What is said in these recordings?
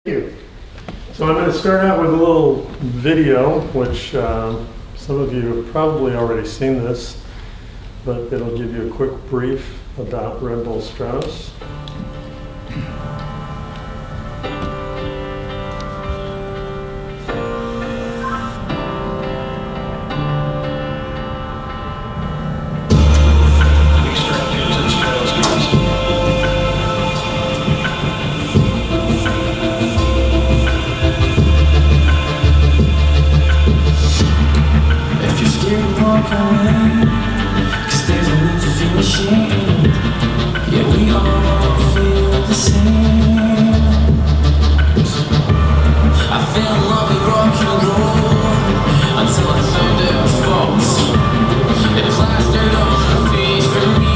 You. So I'm going to start out with a little video, which some of you have probably already seen this, but it'll give you a quick brief about Red Bull Stratos. Cause there's no need to feel ashamed. Yeah, we all feel the same. I fell in love with rock and roll until I found it was false. It plastered on my face for me.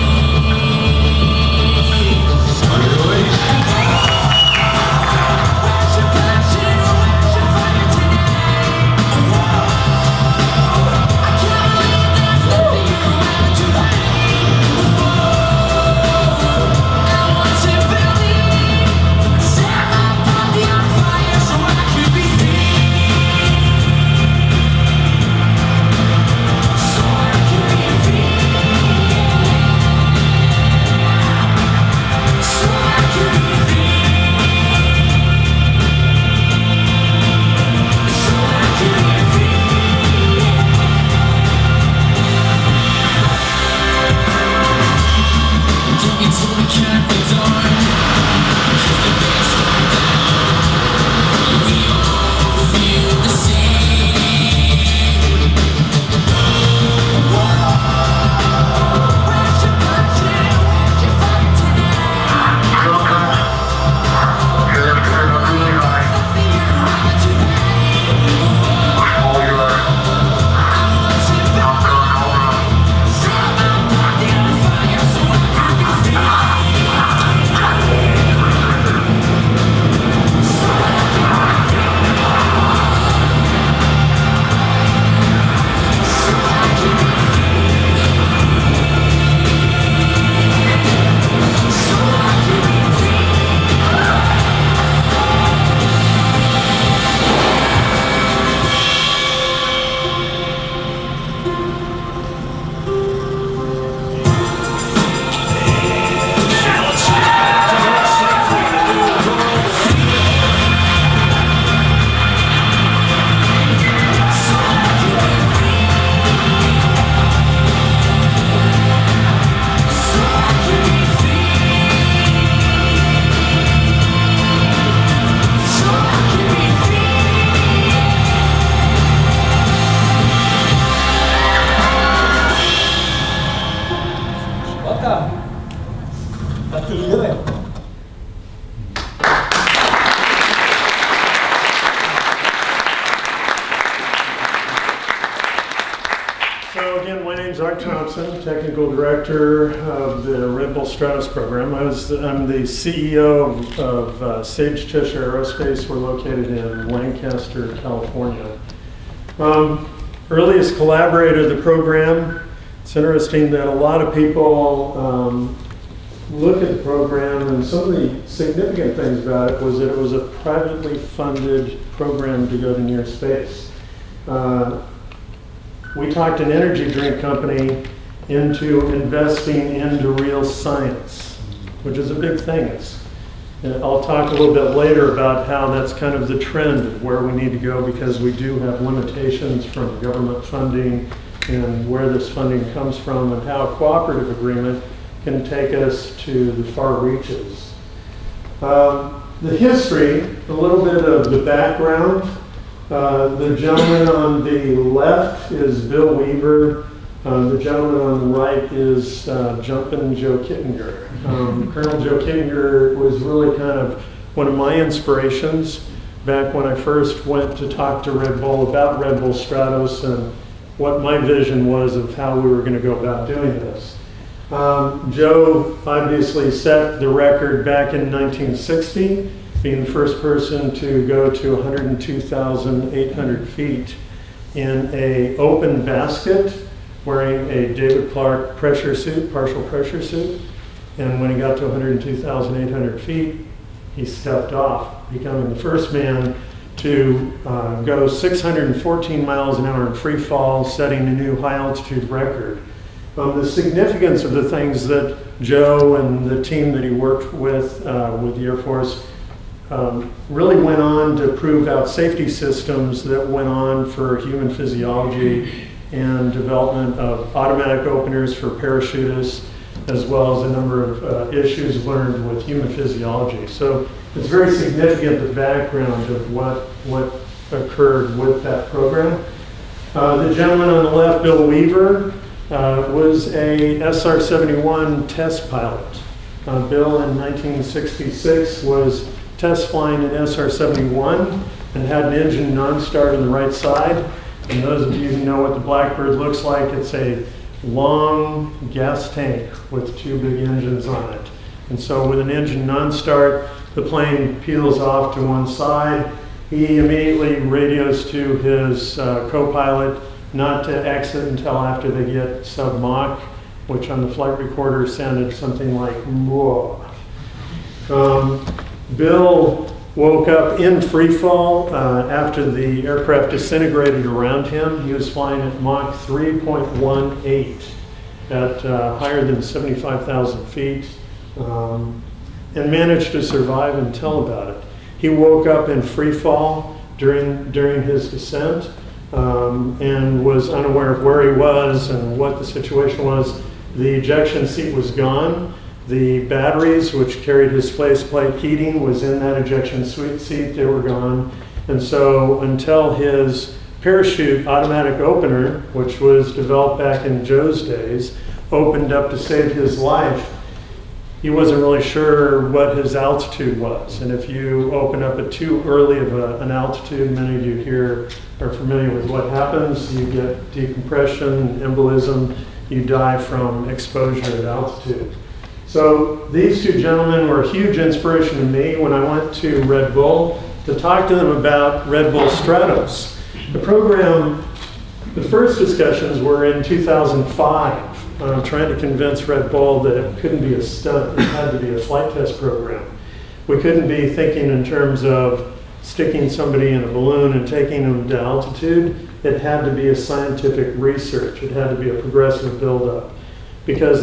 So again, my name's Art Thompson, Technical Director of the Red Bull Stratos program. I'm the CEO of Sage Cheshire Aerospace. We're located in Lancaster, California. Earliest collaborator of the program. It's interesting that a lot of people look at the program, and some of the significant things about it was that it was a privately funded program to go to near space. We talked an energy drink company into investing into real science, which is a big thing. I'll talk a little bit later about how that's kind of the trend of where we need to go, because we do have limitations from government funding and where this funding comes from, and how a cooperative agreement can take us to the far reaches. The history, a little bit of the background. The gentleman on the left is Bill Weaver. The gentleman on the right is Jumpin' Joe Kittinger. Colonel Joe Kittinger was really kind of one of my inspirations back when I first went to talk to Red Bull about Red Bull Stratos and what my vision was of how we were going to go about doing this. Joe obviously set the record back in 1960. Being the first person to go to 102,800 feet in an open basket, wearing a David Clark pressure suit, partial pressure suit. And when he got to 102,800 feet, he stepped off, becoming the first man to go 614 miles an hour in free fall, setting a new high altitude record. The significance of the things that Joe and the team that he worked with the Air Force really went on to prove out safety systems that went on for human physiology and development of automatic openers for parachutists, as well as a number of issues learned with human physiology. So it's very significant, the background of what occurred with that program. The gentleman on the left, Bill Weaver, was a SR-71 test pilot. Bill in 1966 was test flying an SR-71 and had an engine non-start on the right side. And those of you who know what the Blackbird looks like, it's a long gas tank with two big engines on it. And so with an engine non-start, the plane peels off to one side. He immediately radios to his co-pilot not to exit until after they get sub-Mach, which on the flight recorder sounded something like whoa. Bill woke up in free fall after the aircraft disintegrated around him. He was flying at Mach 3.18 at higher than 75,000 feet and managed to survive and tell about it. He woke up in free fall during his descent and was unaware of where he was and what the situation was. The ejection seat was gone. The batteries, which carried his faceplate heating, was in that ejection seat. They were gone. And so until his parachute automatic opener, which was developed back in Joe's days, opened up to save his life, he wasn't really sure what his altitude was. And if you open up at too early of an altitude, many of you here are familiar with what happens. You get decompression, embolism, you die from exposure at altitude. So these two gentlemen were a huge inspiration to me when I went to Red Bull to talk to them about Red Bull Stratos. The program, the first discussions were in 2005, trying to convince Red Bull that it couldn't be a stunt, it had to be a flight test program. We couldn't be thinking in terms of sticking somebody in a balloon and taking them to altitude. It had to be a scientific research. It had to be a progressive buildup, because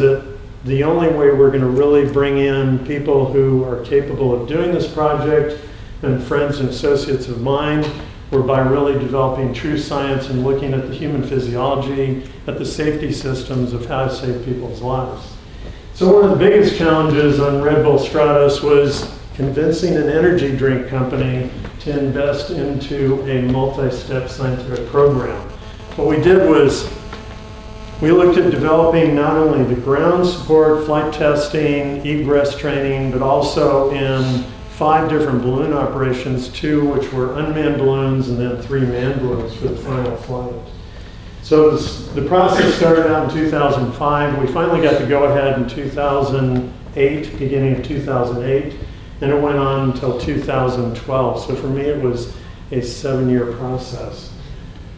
the only way we're going to really bring in people who are capable of doing this project and friends and associates of mine were by really developing true science and looking at the human physiology, at the safety systems of how to save people's lives. So one of the biggest challenges on Red Bull Stratos was convincing an energy drink company to invest into a multi-step scientific program. What we did was we looked at developing not only the ground support, flight testing, egress training, but also in 5 different balloon operations, 2 which were unmanned balloons, and then 3 manned balloons for the final flight. So the process started out in 2005. We finally got the go-ahead in 2008, beginning of 2008, and it went on until 2012. So for me, it was a 7-year process.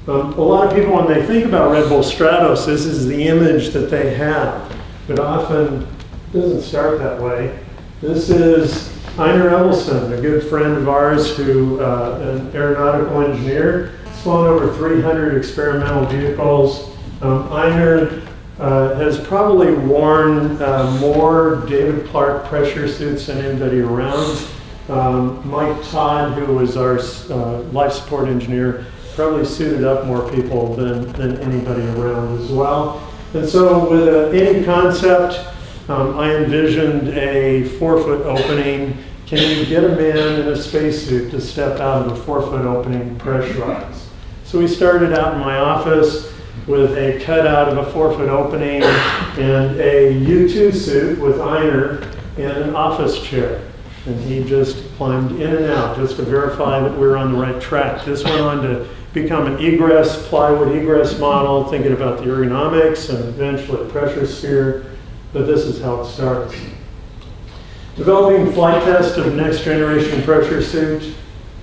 A lot of people, when they think about Red Bull Stratos, this is the image that they have, but often it doesn't start that way. This is Einar Evelson, a good friend of ours who, an aeronautical engineer. He's flown over 300 experimental vehicles. Einar has probably worn more David Clark pressure suits than anybody around. Mike Todd, who was our life support engineer, probably suited up more people than anybody around as well. And so with any concept, I envisioned a 4-foot opening. Can you get a man in a spacesuit to step out of a 4-foot opening pressurized? So we started out in my office with a cutout of a 4-foot opening and a U2 suit with Einar and an office chair. And he just climbed in and out just to verify that we were on the right track. This went on to become an egress, plywood egress model, thinking about the ergonomics and eventually a pressure sphere, but this is how it starts. Developing flight test of next generation pressure suit,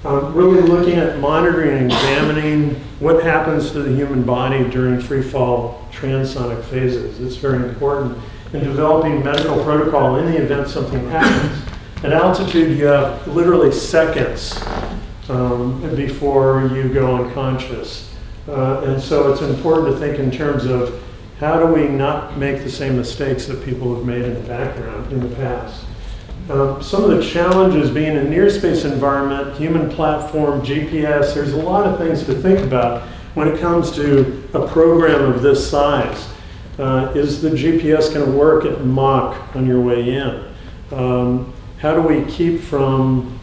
really looking at monitoring and examining what happens to the human body during free fall transonic phases. It's very important. And developing medical protocol in the event something happens. At altitude, you have literally seconds before you go unconscious. And so it's important to think in terms of how do we not make the same mistakes that people have made in the past. Some of the challenges being a near space environment, human platform, GPS, there's a lot of things to think about when it comes to a program of this size. Is the GPS going to work at Mach on your way in? How do we keep from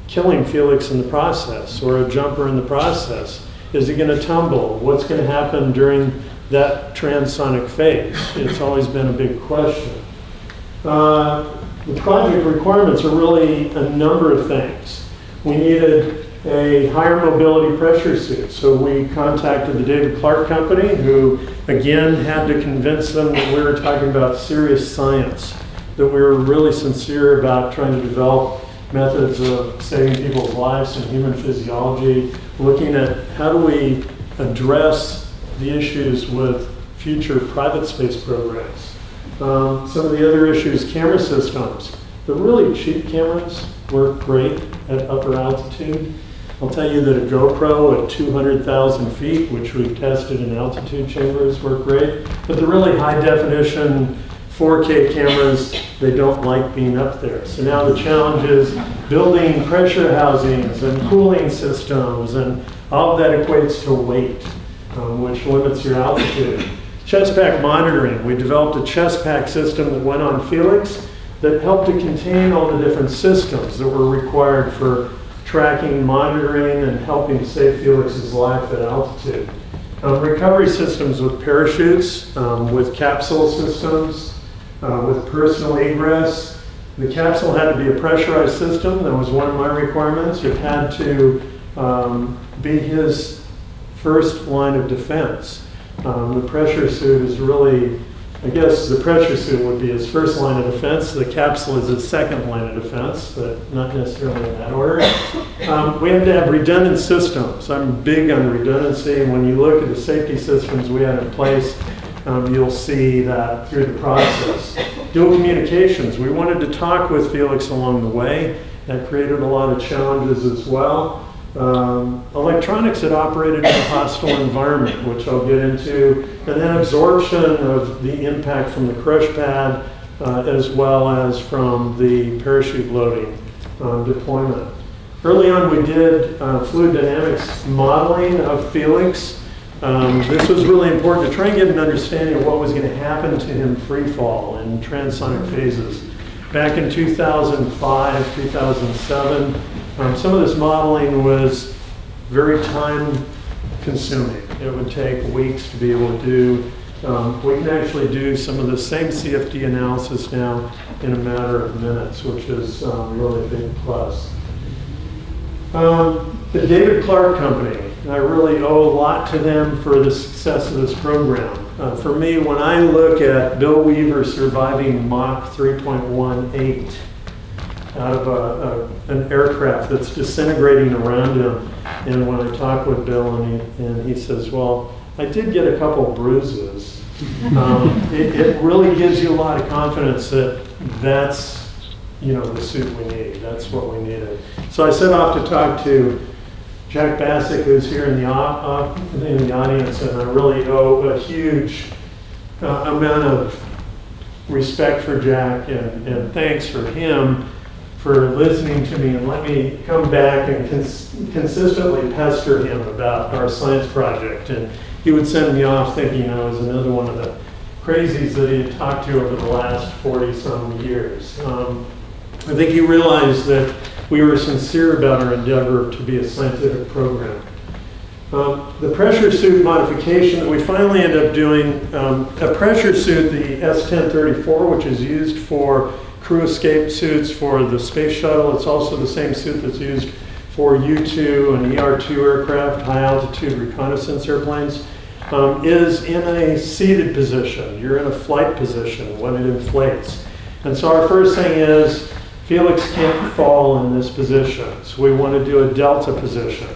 killing Felix in the process, or a jumper in the process? Is he going to tumble? What's going to happen during that transonic phase? It's always been a big question. The project requirements are really a number of things. We needed a higher mobility pressure suit, so we contacted the David Clark Company, who again had to convince them that we were talking about serious science, that we were really sincere about trying to develop methods of saving people's lives in human physiology, looking at how do we address the issues with future private space programs. Some of the other issues, camera systems. The really cheap cameras work great at upper altitude. I'll tell you that a GoPro at 200,000 feet, which we've tested in altitude chambers, work great. But the really high definition 4K cameras, they don't like being up there. So now the challenge is building pressure housings and cooling systems, and all of that equates to weight, which limits your altitude. Chest pack monitoring. We developed a chest pack system that went on Felix that helped to contain all the different systems that were required for tracking, monitoring, and helping save Felix's life at altitude. Recovery systems with parachutes, with capsule systems, with personal egress. The capsule had to be a pressurized system. That was one of my requirements. It had to be his first line of defense. The pressure suit is really, I guess the pressure suit would be his first line of defense. The capsule is his second line of defense, but not necessarily in that order. We have to have redundant systems. I'm big on redundancy, and when you look at the safety systems we had in place, you'll see that through the process. Dual communications. We wanted to talk with Felix along the way. That created a lot of challenges as well. Electronics had operated in a hostile environment, which I'll get into, and then absorption of the impact from the crush pad, as well as from the parachute loading deployment. Early on, we did fluid dynamics modeling of Felix. This was really important to try and get an understanding of what was going to happen to him free fall in transonic phases. Back in 2005, 2007, some of this modeling was very time consuming. It would take weeks to be able to do. We can actually do some of the same CFD analysis now in a matter of minutes, which is really a big plus. The David Clark Company, I really owe a lot to them for the success of this program. For me, when I look at Bill Weaver surviving Mach 3.18 out of an aircraft that's disintegrating around him, and when I talk with Bill and he says, well, I did get a couple bruises. It really gives you a lot of confidence that that's, the suit we need. That's what we needed. So I set off to talk to Jack Bassick, who's here in the audience, and I really owe a huge amount of respect for Jack and thanks for him for listening to me and let me come back and consistently pester him about our science project. And he would send me off thinking I was another one of the crazies that he had talked to over the last 40-some years. I think he realized that we were sincere about our endeavor to be a scientific program. The pressure suit modification that we finally ended up doing, a pressure suit, the S-1034, which is used for crew escape suits for the space shuttle. It's also the same suit that's used for U-2 and ER-2 aircraft, high altitude reconnaissance airplanes, is in a seated position. You're in a flight position when it inflates. And so our first thing is, Felix can't fall in this position, so we want to do a delta position.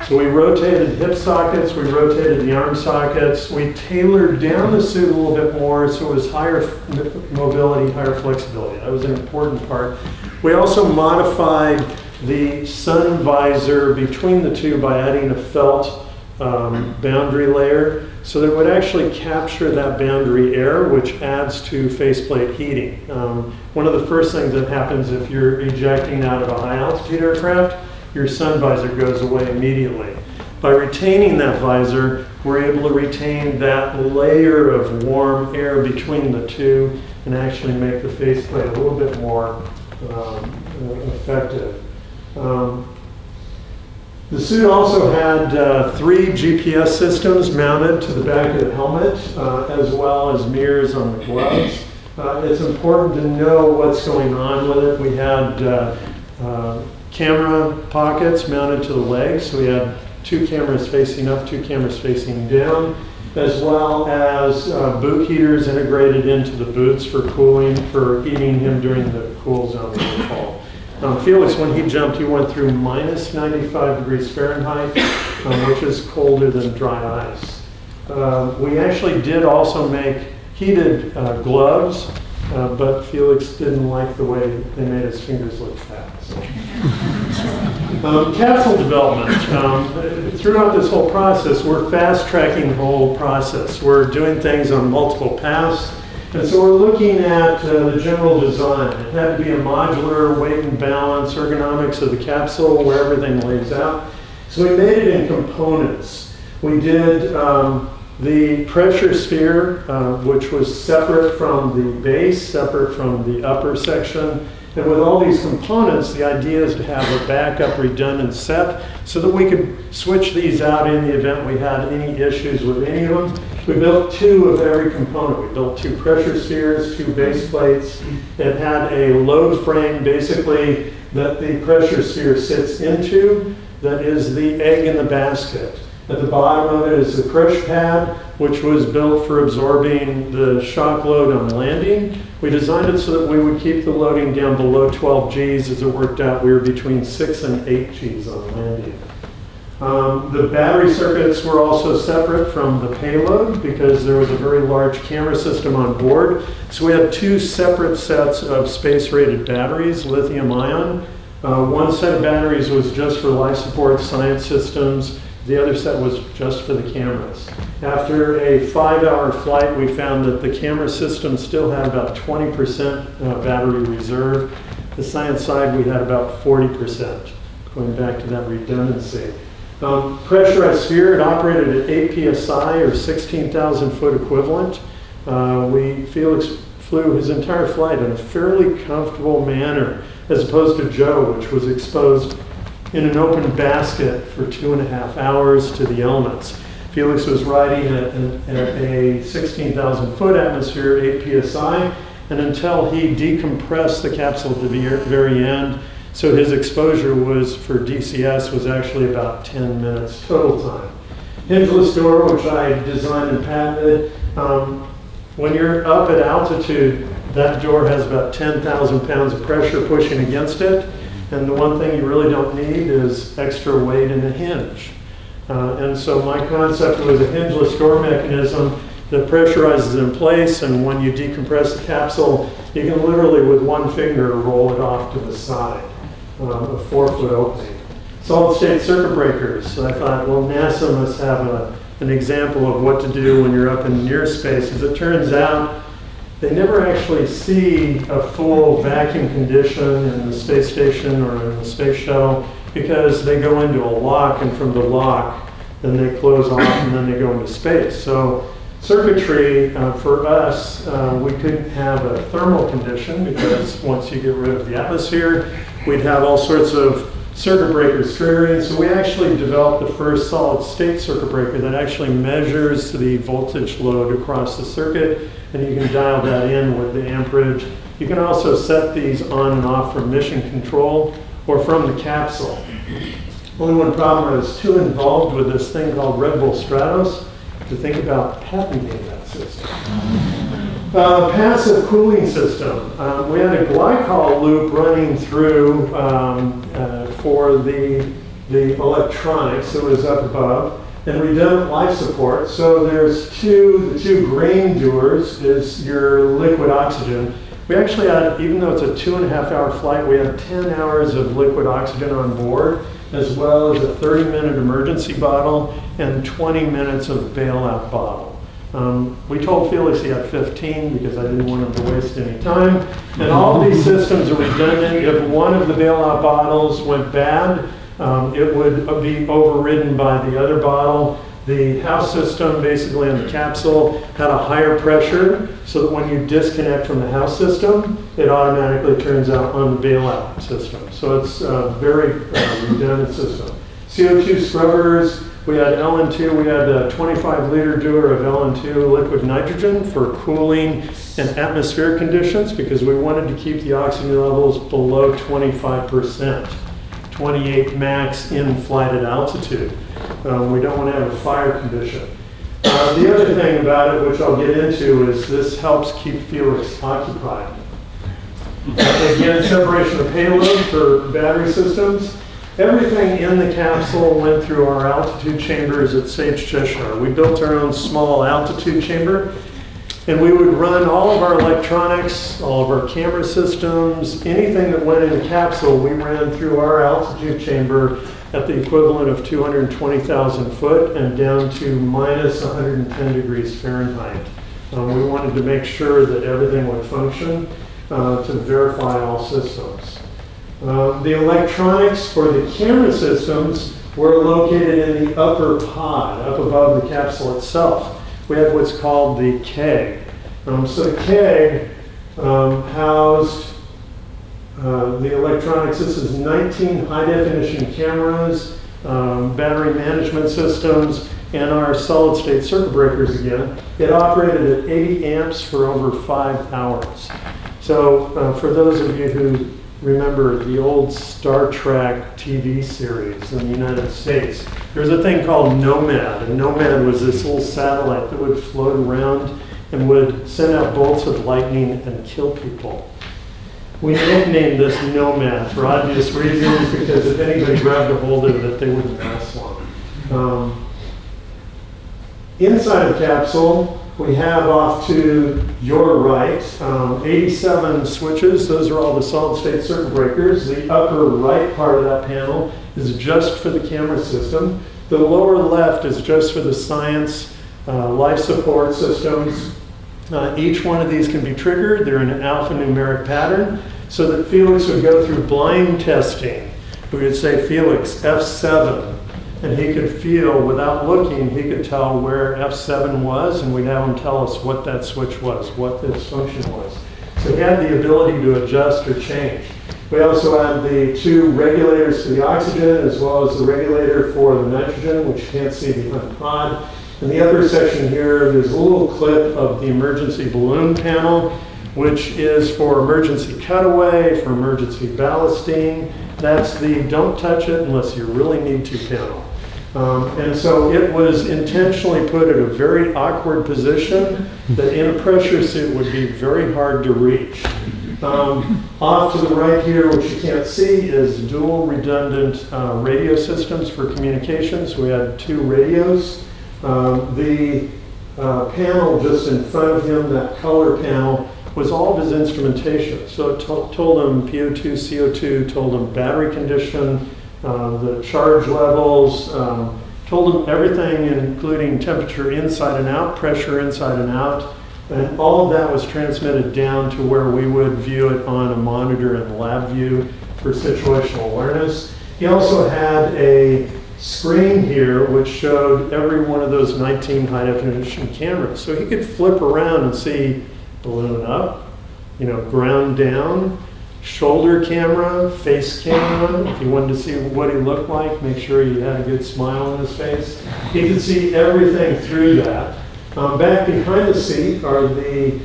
So we rotated hip sockets, we rotated the arm sockets, we tailored down the suit a little bit more so it was higher mobility, higher flexibility. That was an important part. We also modified the sun visor between the two by adding a felt boundary layer so that it would actually capture that boundary air, which adds to faceplate heating. One of the first things that happens if you're ejecting out of a high altitude aircraft, your sun visor goes away immediately. By retaining that visor, we're able to retain that layer of warm air between the two and actually make the faceplate a little bit more effective. The suit also had 3 GPS systems mounted to the back of the helmet, as well as mirrors on the gloves. It's important to know what's going on with it. We had camera pockets mounted to the legs, so we had 2 cameras facing up, 2 cameras facing down, as well as boot heaters integrated into the boots for cooling, for heating him during the cool zone of the fall. Felix, when he jumped, he went through minus 95 degrees Fahrenheit, which is colder than dry ice. We actually did also make heated gloves, but Felix didn't like the way they made his fingers look fat. So. Capsule development. Throughout this whole process, we're fast-tracking the whole process. We're doing things on multiple paths. And so we're looking at the general design. It had to be a modular weight and balance, ergonomics of the capsule, where everything lays out. So we made it in components. We did the pressure sphere, which was separate from the base, separate from the upper section. And with all these components, the idea is to have a backup redundant set so that we could switch these out in the event we had any issues with any of them. We built 2 of every component. We built 2 pressure spheres, 2 base plates. It had a load frame, basically, that the pressure sphere sits into, that is the egg in the basket. At the bottom of it is the crush pad, which was built for absorbing the shock load on landing. We designed it so that we would keep the loading down below 12 Gs. As it worked out, we were between 6 and 8 Gs on landing. The battery circuits were also separate from the payload because there was a very large camera system on board. So we had 2 separate sets of space-rated batteries, lithium ion. One set of batteries was just for life support science systems. The other set was just for the cameras. After a 5-hour flight, we found that the camera system still had about 20% battery reserve. The science side, we had about 40%, going back to that redundancy. Pressurized sphere, it operated at 8 psi or 16,000 foot equivalent. Felix flew his entire flight in a fairly comfortable manner, as opposed to Joe, which was exposed in an open basket for 2.5 hours to the elements. Felix was riding at a 16,000 foot atmosphere, 8 psi, and until he decompressed the capsule at the very end, so his exposure was, for DCS, was actually about 10 minutes total time. Hingeless door, which I designed and patented. When you're up at altitude, that door has about 10,000 pounds of pressure pushing against it. And the one thing you really don't need is extra weight in the hinge. And so my concept was a hingeless door mechanism that pressurizes in place, and when you decompress the capsule, you can literally with one finger roll it off to the side, a 4-foot opening. Solid state circuit breakers. So I thought, well, NASA must have an example of what to do when you're up in near space. As it turns out, they never actually see a full vacuum condition in the space station or in the space shuttle because they go into a lock, and from the lock, then they close off and then they go into space. So circuitry, for us, we couldn't have a thermal condition because once you get rid of the atmosphere, we'd have all sorts of circuit breakers triggering. So we actually developed the first solid state circuit breaker that actually measures the voltage load across the circuit, and you can dial that in with the amperage. You can also set these on and off from mission control or from the capsule. Only one problem, I was too involved with this thing called Red Bull Stratos to think about patenting that system. Passive cooling system. We had a glycol loop running through for the electronics that was up above, and redundant life support. So there's the two green doors is your liquid oxygen. We actually had, even though it's a 2.5-hour flight, we had 10 hours of liquid oxygen on board, as well as a 30-minute emergency bottle and 20 minutes of bailout bottle. We told Felix he had 15 because I didn't want him to waste any time. And all of these systems are redundant. If one of the bailout bottles went bad, it would be overridden by the other bottle. The house system, basically on the capsule, had a higher pressure so that when you disconnect from the house system, it automatically turns out on the bailout system. So it's a very redundant system. CO2 scrubbers, we had LN2, we had a 25-liter dewar of LN2 liquid nitrogen for cooling and atmospheric conditions because we wanted to keep the oxygen levels below 25%, 28 max in flight at altitude. We don't want to have a fire condition. The other thing about it, which I'll get into, is this helps keep Felix occupied. Again, separation of payload for battery systems. Everything in the capsule went through our altitude chambers at Sage, Cheshire. We built our own small altitude chamber, and we would run all of our electronics, all of our camera systems, anything that went in the capsule, we ran through our altitude chamber at the equivalent of 220,000 foot and down to minus 110 degrees Fahrenheit. We wanted to make sure that everything would function to verify all systems. The electronics for the camera systems were located in the upper pod, up above the capsule itself. We had what's called the keg. So the keg housed the electronics. This is 19 high-definition cameras, battery management systems, and our solid-state circuit breakers again. It operated at 80 amps for over 5 hours. So for those of you who remember the old Star Trek TV series in the United States, there's a thing called Nomad, and Nomad was this little satellite that would float around and would send out bolts of lightning and kill people. We nicknamed this Nomad for obvious reasons, because if anybody grabbed a hold of it, they wouldn't last long. Inside the capsule, we have off to your right 87 switches. Those are all the solid-state circuit breakers. The upper right part of that panel is just for the camera system. The lower left is just for the science life support systems. Each one of these can be triggered. They're in an alphanumeric pattern so that Felix would go through blind testing. We would say, Felix, F7. And he could feel, without looking, he could tell where F7 was, and we'd have him tell us what that switch was, what this function was. So he had the ability to adjust or change. We also had the 2 regulators to the oxygen, as well as the regulator for the nitrogen, which you can't see behind the pod. In the upper section here, there's a little clip of the emergency balloon panel, which is for emergency cutaway, for emergency ballasting. That's the don't touch it unless you really need to panel. And so it was intentionally put at a very awkward position that in a pressure suit would be very hard to reach. Off to the right here, which you can't see, is dual redundant radio systems for communications. We had 2 radios. The panel just in front of him, that color panel, was all of his instrumentation. So it told him PO2, CO2, told him battery condition, the charge levels, told him everything, including temperature inside and out, pressure inside and out, and all of that was transmitted down to where we would view it on a monitor in lab view for situational awareness. He also had a screen here which showed every one of those 19 high definition cameras. So he could flip around and see balloon up, ground down, shoulder camera, face camera. If you wanted to see what he looked like, make sure he had a good smile on his face. He could see everything through that. Back behind the seat are the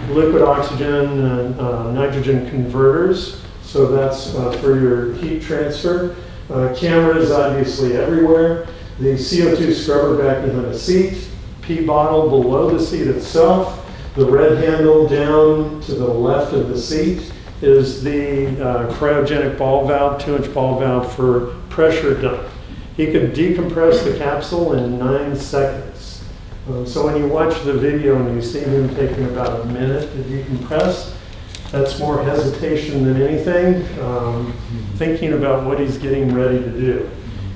liquid oxygen and nitrogen converters. So that's for your heat transfer. Cameras obviously everywhere. The CO2 scrubber back behind the seat. P bottle below the seat itself. The red handle down to the left of the seat is the cryogenic ball valve, 2-inch ball valve for pressure dump. He could decompress the capsule in 9 seconds. So when you watch the video and you see him taking about a minute to decompress, that's more hesitation than anything, thinking about what he's getting ready to do.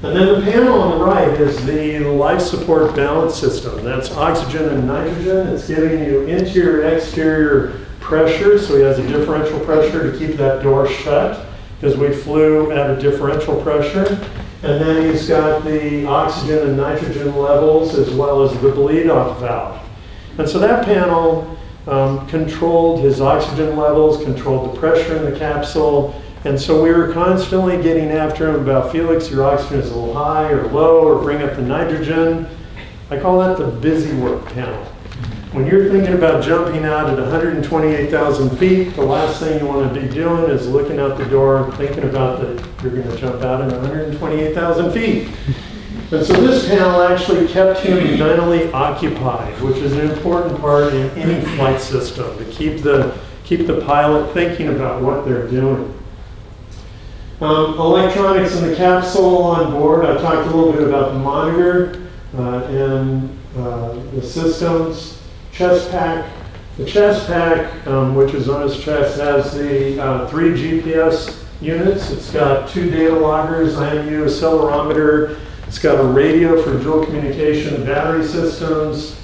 And then the panel on the right is the life support balance system. That's oxygen and nitrogen. It's giving you interior, exterior pressure, so he has a differential pressure to keep that door shut, because we flew at a differential pressure. And then he's got the oxygen and nitrogen levels as well as the bleed-off valve. And so that panel controlled his oxygen levels, controlled the pressure in the capsule. And so we were constantly getting after him about, Felix, your oxygen is a little high or low, or bring up the nitrogen. I call that the busy work panel. When you're thinking about jumping out at 128,000 feet, the last thing you want to be doing is looking out the door, thinking about that you're going to jump out at 128,000 feet. And so this panel actually kept him mentally occupied, which is an important part in any flight system, to keep the pilot thinking about what they're doing. Electronics in the capsule on board. I talked a little bit about the monitor and the systems. Chest pack. The chest pack, which is on his chest, has the 3 GPS units. It's got 2 data loggers, IMU accelerometer. It's got a radio for dual communication, battery systems.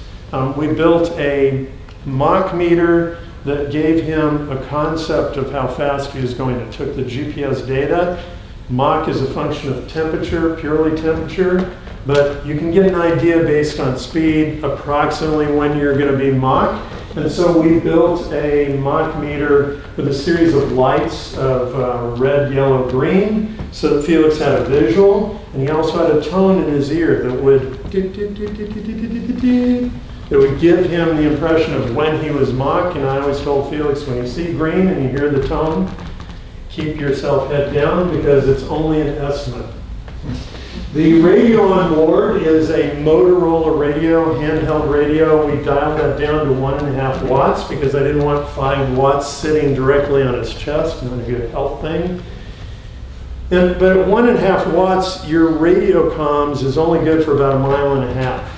We built a Mach meter that gave him a concept of how fast he was going. It took the GPS data. Mach is a function of temperature, purely temperature. But you can get an idea based on speed, approximately when you're going to be Mach. And so we built a Mach meter with a series of lights of red, yellow, green, so that Felix had a visual. And he also had a tone in his ear that would give him the impression of when he was Mach. And I always told Felix, when you see green and you hear the tone, keep yourself head down, because it's only an estimate. The radio on board is a Motorola radio, handheld radio. We dialed that down to 1.5 watts because I didn't want 5 watts sitting directly on his chest, not a good health thing. But at 1.5 watts, your radio comms is only good for about 1.5 miles.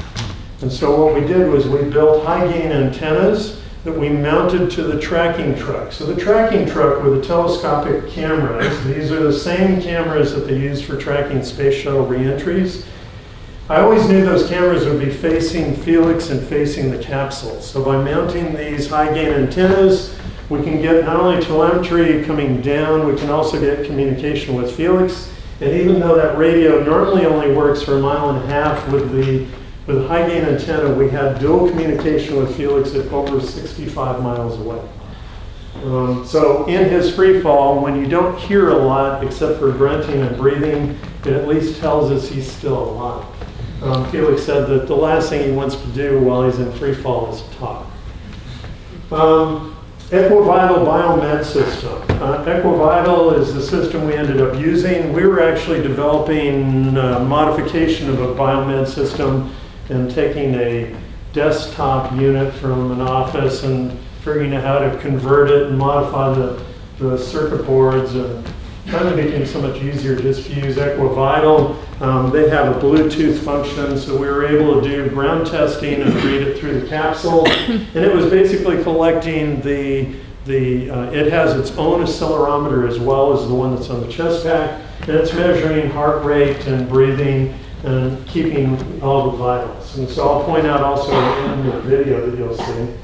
And so what we did was we built high gain antennas that we mounted to the tracking truck. So the tracking truck with the telescopic cameras, these are the same cameras that they use for tracking space shuttle reentries. I always knew those cameras would be facing Felix and facing the capsule. So by mounting these high gain antennas, we can get not only telemetry coming down, we can also get communication with Felix. And even though that radio normally only works for 1.5 miles, with a high gain antenna, we had dual communication with Felix at over 65 miles away. So in his free fall, when you don't hear a lot except for grunting and breathing, it at leleast tells us he's still alive. Felix said that the last thing he wants to do while he's in free fall is talk. Equivital biomed system. Equivital is the system we ended up using. We were actually developing a modification of a biomed system and taking a desktop unit from an office and figuring out how to convert it and modify the circuit boards, and finally became so much easier just to use Equivital. They have a Bluetooth function, so we were able to do ground testing and read it through the capsule. And it was basically collecting it has its own accelerometer as well as the one that's on the chest pack, and it's measuring heart rate and breathing and keeping all the vitals. And so I'll point out also in the video that you'll see.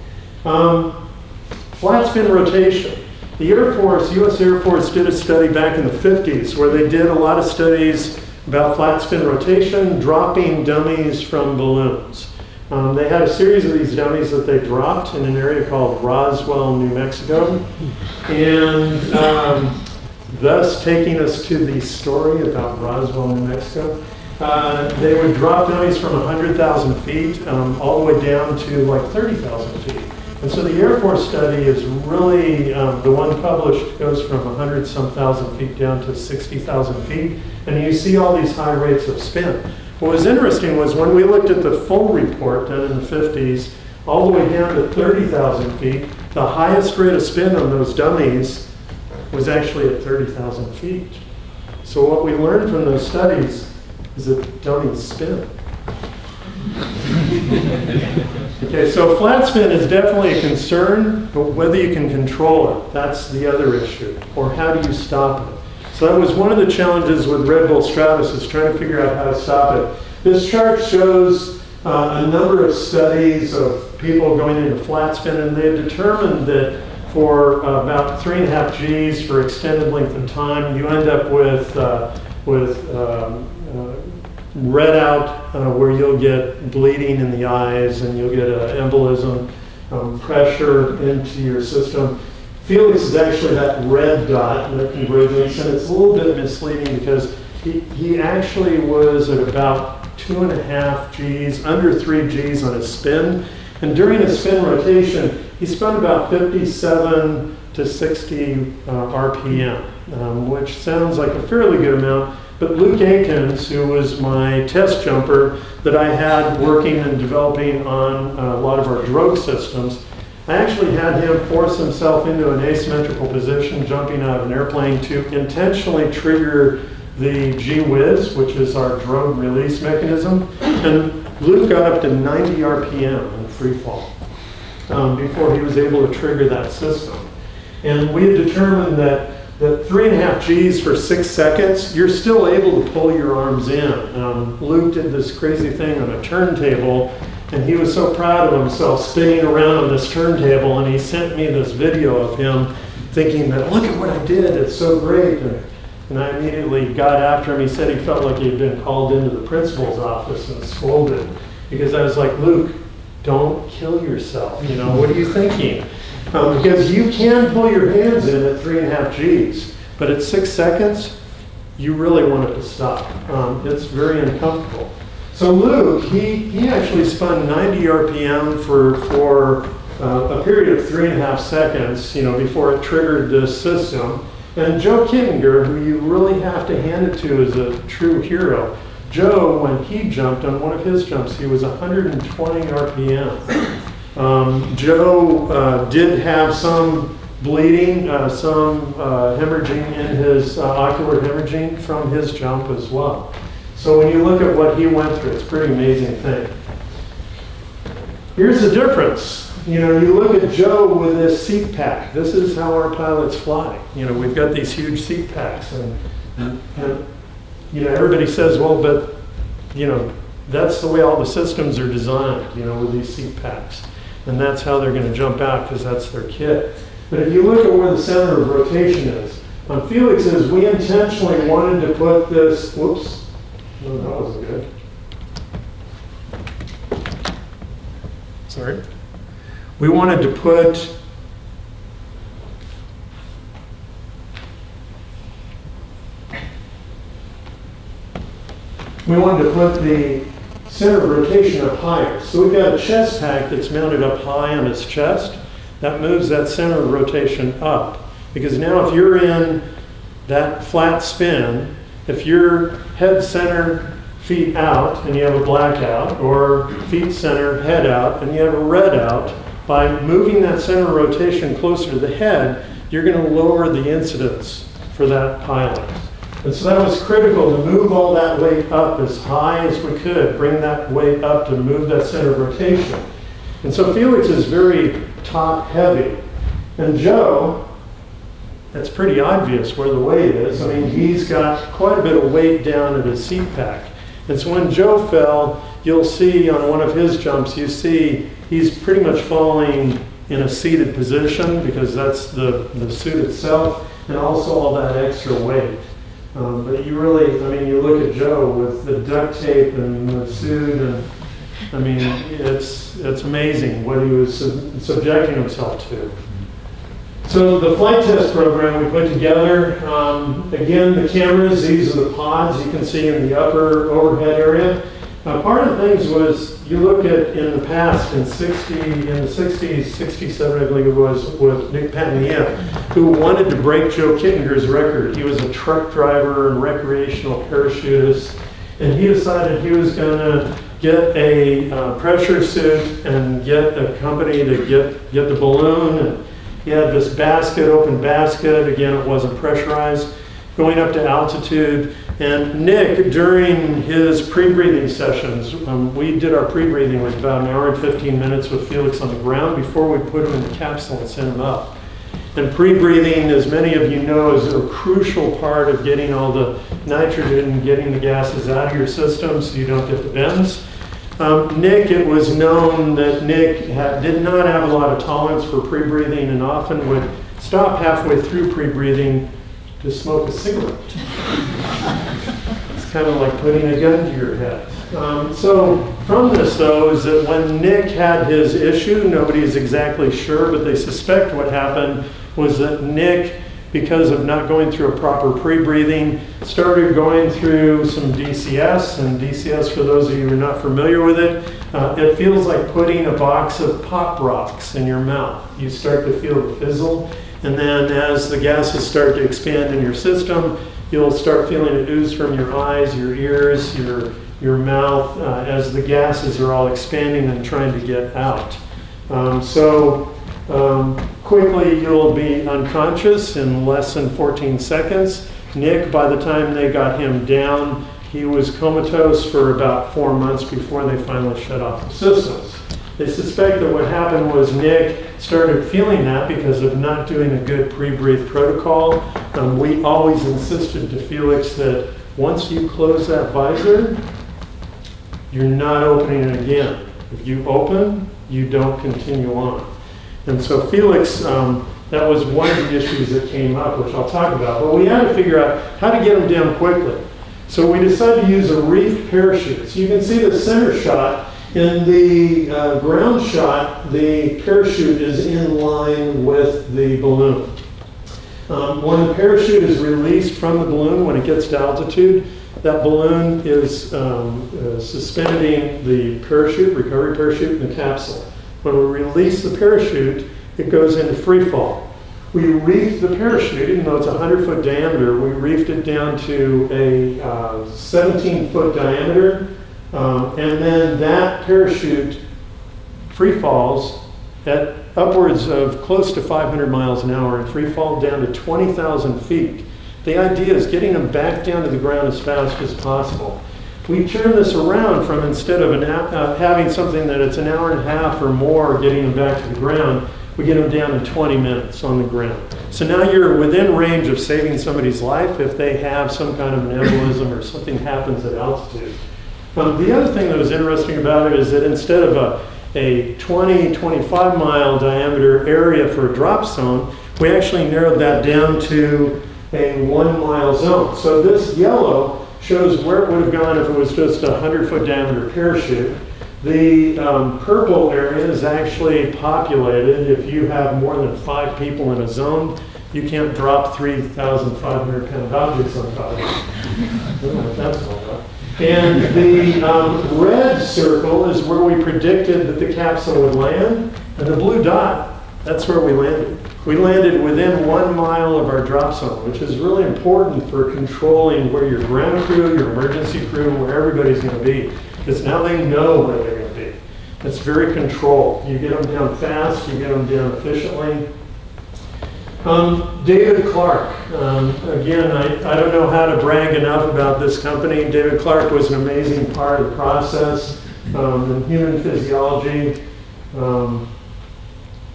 Flat spin rotation. The Air Force, US Air Force, did a study back in the 50s where they did a lot of studies about flat spin rotation, dropping dummies from balloons. They had a series of these dummies that they dropped in an area called Roswell, New Mexico. And thus taking us to the story about Roswell, New Mexico. They would drop dummies from 100,000 feet all the way down to like 30,000 feet. And so the Air Force study is really, the one published goes from 100-some thousand feet down to 60,000 feet. And you see all these high rates of spin. What was interesting was when we looked at the full report done in the 50s, all the way down to 30,000 feet, the highest rate of spin on those dummies was actually at 30,000 feet. So what we learned from those studies is that dummies spin. Okay, so flat spin is definitely a concern, but whether you can control it, that's the other issue. Or how do you stop it? So that was one of the challenges with Red Bull Stratos, is trying to figure out how to stop it. This chart shows a number of studies of people going into flat spin, and they've determined that for about 3.5 Gs for extended length of time, you end up with red out, where you'll get bleeding in the eyes and you'll get embolism, pressure into your system. Felix is actually that red dot in the convergence, and it's a little bit misleading because he actually was at about 2.5 Gs, under 3 Gs on his spin. And during his spin rotation, he spun about 57 to 60 RPM, which sounds like a fairly good amount. But Luke Akins, who was my test jumper that I had working and developing on a lot of our drogue systems, I actually had him force himself into an asymmetrical position, jumping out of an airplane to intentionally trigger the G-Whiz, which is our drogue release mechanism. And Luke got up to 90 RPM in free fall before he was able to trigger that system. And we had determined that 3.5 Gs for 6 seconds, you're still able to pull your arms in. Luke did this crazy thing on a turntable, and he was so proud of himself spinning around on this turntable, and he sent me this video of him thinking that, look at what I did, it's so great. And I immediately got after him. He said he felt like he had been called into the principal's office and scolded, because I was like, Luke, don't kill yourself. You know, what are you thinking? Because you can pull your hands in at 3.5 Gs, but at 6 seconds, you really want it to stop. It's very uncomfortable. So Luke, he actually spun 90 RPM for a period of 3.5 seconds, you know, before it triggered this system. And Joe Kittinger, who you really have to hand it to as a true hero, Joe, when he jumped on one of his jumps, he was 120 RPM. Joe did have some bleeding, some hemorrhaging in his ocular hemorrhaging from his jump as well. So when you look at what he went through, it's a pretty amazing thing. Here's the difference. You know, you look at Joe with this seat pack. This is how our pilots fly. You know, we've got these huge seat packs, and you know, everybody says, well, but you know, that's the way all the systems are designed. You know, with these seat packs. And that's how they're going to jump out, because that's their kit. But if you look at where the center of rotation is, on Felix's, we intentionally wanted to put this, whoops, no, that wasn't good. Sorry. We wanted to put the center of rotation up higher. So we've got a chest pack that's mounted up high on its chest. That moves that center of rotation up. Because now if you're in that flat spin, if your head center, feet out, and you have a black out, or feet center, head out, and you have a red out, by moving that center of rotation closer to the head, you're going to lower the incidence for that pilot. And so that was critical, to move all that weight up as high as we could, bring that weight up to move that center of rotation. And so Felix is very top heavy. And Joe, it's pretty obvious where the weight is. I mean, he's got quite a bit of weight down at his seat pack. And so when Joe fell, you'll see on one of his jumps, you see he's pretty much falling in a seated position, because that's the suit itself, and also all that extra weight. But you really, I mean, you look at Joe with the duct tape and the suit, and I mean, it's amazing what he was subjecting himself to. So the flight test program we put together, again, the cameras, these are the pods you can see in the upper overhead area. Part of the things was, you look at in the past, in the 60s, 67, I believe it was, with Nick Patania, who wanted to break Joe Kittinger's record. He was a truck driver and recreational parachutist, and he decided he was going to get a pressure suit and get a company to get the balloon. And he had this basket, open basket. Again, it wasn't pressurized. going up to altitude. And Nick, during his pre-breathing sessions, we did our pre-breathing with about an hour and 15 minutes with Felix on the ground before we put him in the capsule and sent him up. And pre-breathing, as many of you know, is a crucial part of getting all the nitrogen and getting the gases out of your system so you don't get the bends. Nick, it was known that Nick did not have a lot of tolerance for pre-breathing and often would stop halfway through pre-breathing to smoke a cigarette. It's kind of like putting a gun to your head. So from this, though, is that when Nick had his issue, nobody's exactly sure, but they suspect what happened was that Nick, because of not going through a proper pre-breathing, started going through some DCS. And DCS, for those of you who are not familiar with it, it feels like putting a box of pop rocks in your mouth. You start to feel the fizzle. And then as the gases start to expand in your system, you'll start feeling it ooze from your eyes, your ears, your mouth, as the gases are all expanding and trying to get out. Quickly you'll be unconscious in less than 14 seconds. Nick, by the time they got him down, he was comatose for about 4 months before they finally shut off the systems. They suspect that what happened was Nick started feeling that because of not doing a good pre-breathe protocol. We always insisted to Felix that once you close that visor, you're not opening it again. If you open, you don't continue on. And so Felix, that was one of the issues that came up, which I'll talk about. But we had to figure out how to get him down quickly. So we decided to use a reefed parachute. So you can see the center shot. In the ground shot, the parachute is in line with the balloon. When the parachute is released from the balloon, when it gets to altitude, that balloon is suspending the parachute, recovery parachute, in the capsule. When we release the parachute, it goes into free fall. We reefed the parachute, even though it's a 100-foot diameter, we reefed it down to a 17-foot diameter. And then that parachute free falls at upwards of close to 500 miles an hour and free fall down to 20,000 feet. The idea is getting them back down to the ground as fast as possible. We turn this around from instead of having something that it's an hour and a half or more getting them back to the ground, we get them down in 20 minutes on the ground. So now you're within range of saving somebody's life if they have some kind of an embolism or something happens at altitude. The other thing that was interesting about it is that instead of a 20, 25 mile diameter area for a drop zone, we actually narrowed that down to a 1 mile zone. So this yellow shows where it would have gone if it was just a 100-foot diameter parachute. The purple area is actually populated. If you have more than 5 people in a zone, you can't drop 3,500 pound objects on top of it. I don't know what that's all about. And the red circle is where we predicted that the capsule would land. And the blue dot, that's where we landed. We landed within 1 mile of our drop zone, which is really important for controlling where your ground crew, your emergency crew, where everybody's going to be. Because now they know where they're going to be. It's very controlled. You get them down fast, you get them down efficiently. David Clark, again, I don't know how to brag enough about this company. David Clark was an amazing part of the process in human physiology.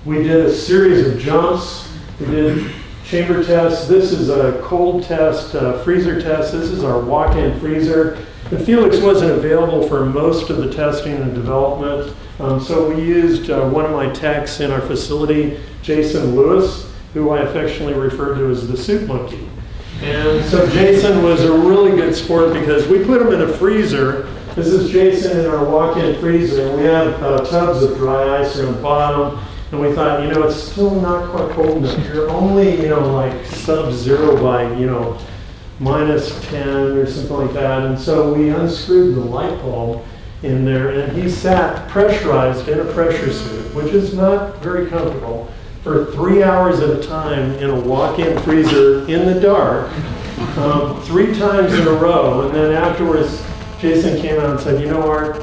We did a series of jumps. We did chamber tests. This is a cold test, freezer test. This is our walk-in freezer. And Felix wasn't available for most of the testing and development. So we used one of my techs in our facility, Jason Lewis, who I affectionately refer to as the soup monkey. And so Jason was a really good sport because we put him in a freezer. This is Jason in our walk-in freezer. And we have tubs of dry ice on the bottom. And we thought, it's still not quite cold enough. You're only, like sub-zero by, -10 or something like that. And so we unscrewed the light bulb in there, and he sat pressurized in a pressure suit, which is not very comfortable, for 3 hours at a time in a walk-in freezer in the dark, 3 times in a row. And then afterwards, Jason came out and said, Art,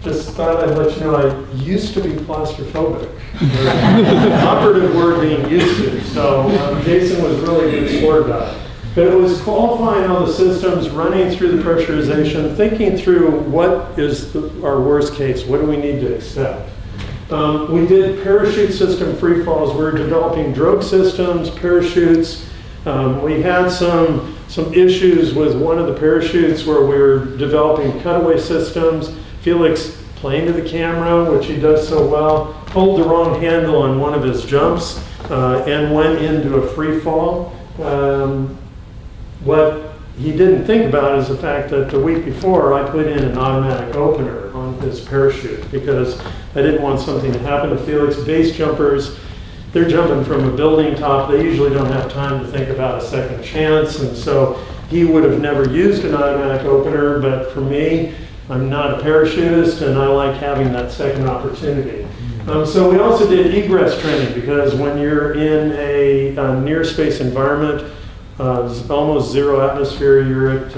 just thought I'd let you know I used to be claustrophobic. The operative word being used to. So Jason was really a good sport about it. But it was qualifying all the systems, running through the pressurization, thinking through what is our worst case, what do we need to expect. We did parachute system free falls. We were developing drogue systems, parachutes. We had some issues with one of the parachutes where we were developing cutaway systems. Felix playing to the camera, which he does so well, pulled the wrong handle on one of his jumps and went into a free fall. What he didn't think about is the fact that the week before I put in an automatic opener on his parachute because I didn't want something to happen to Felix. Base jumpers, they're jumping from a building top. They usually don't have time to think about a second chance, and so he would have never used an automatic opener, but for me, I'm not a parachutist and I like having that second opportunity. So we also did egress training because when you're in a near space environment, almost zero atmosphere, you're at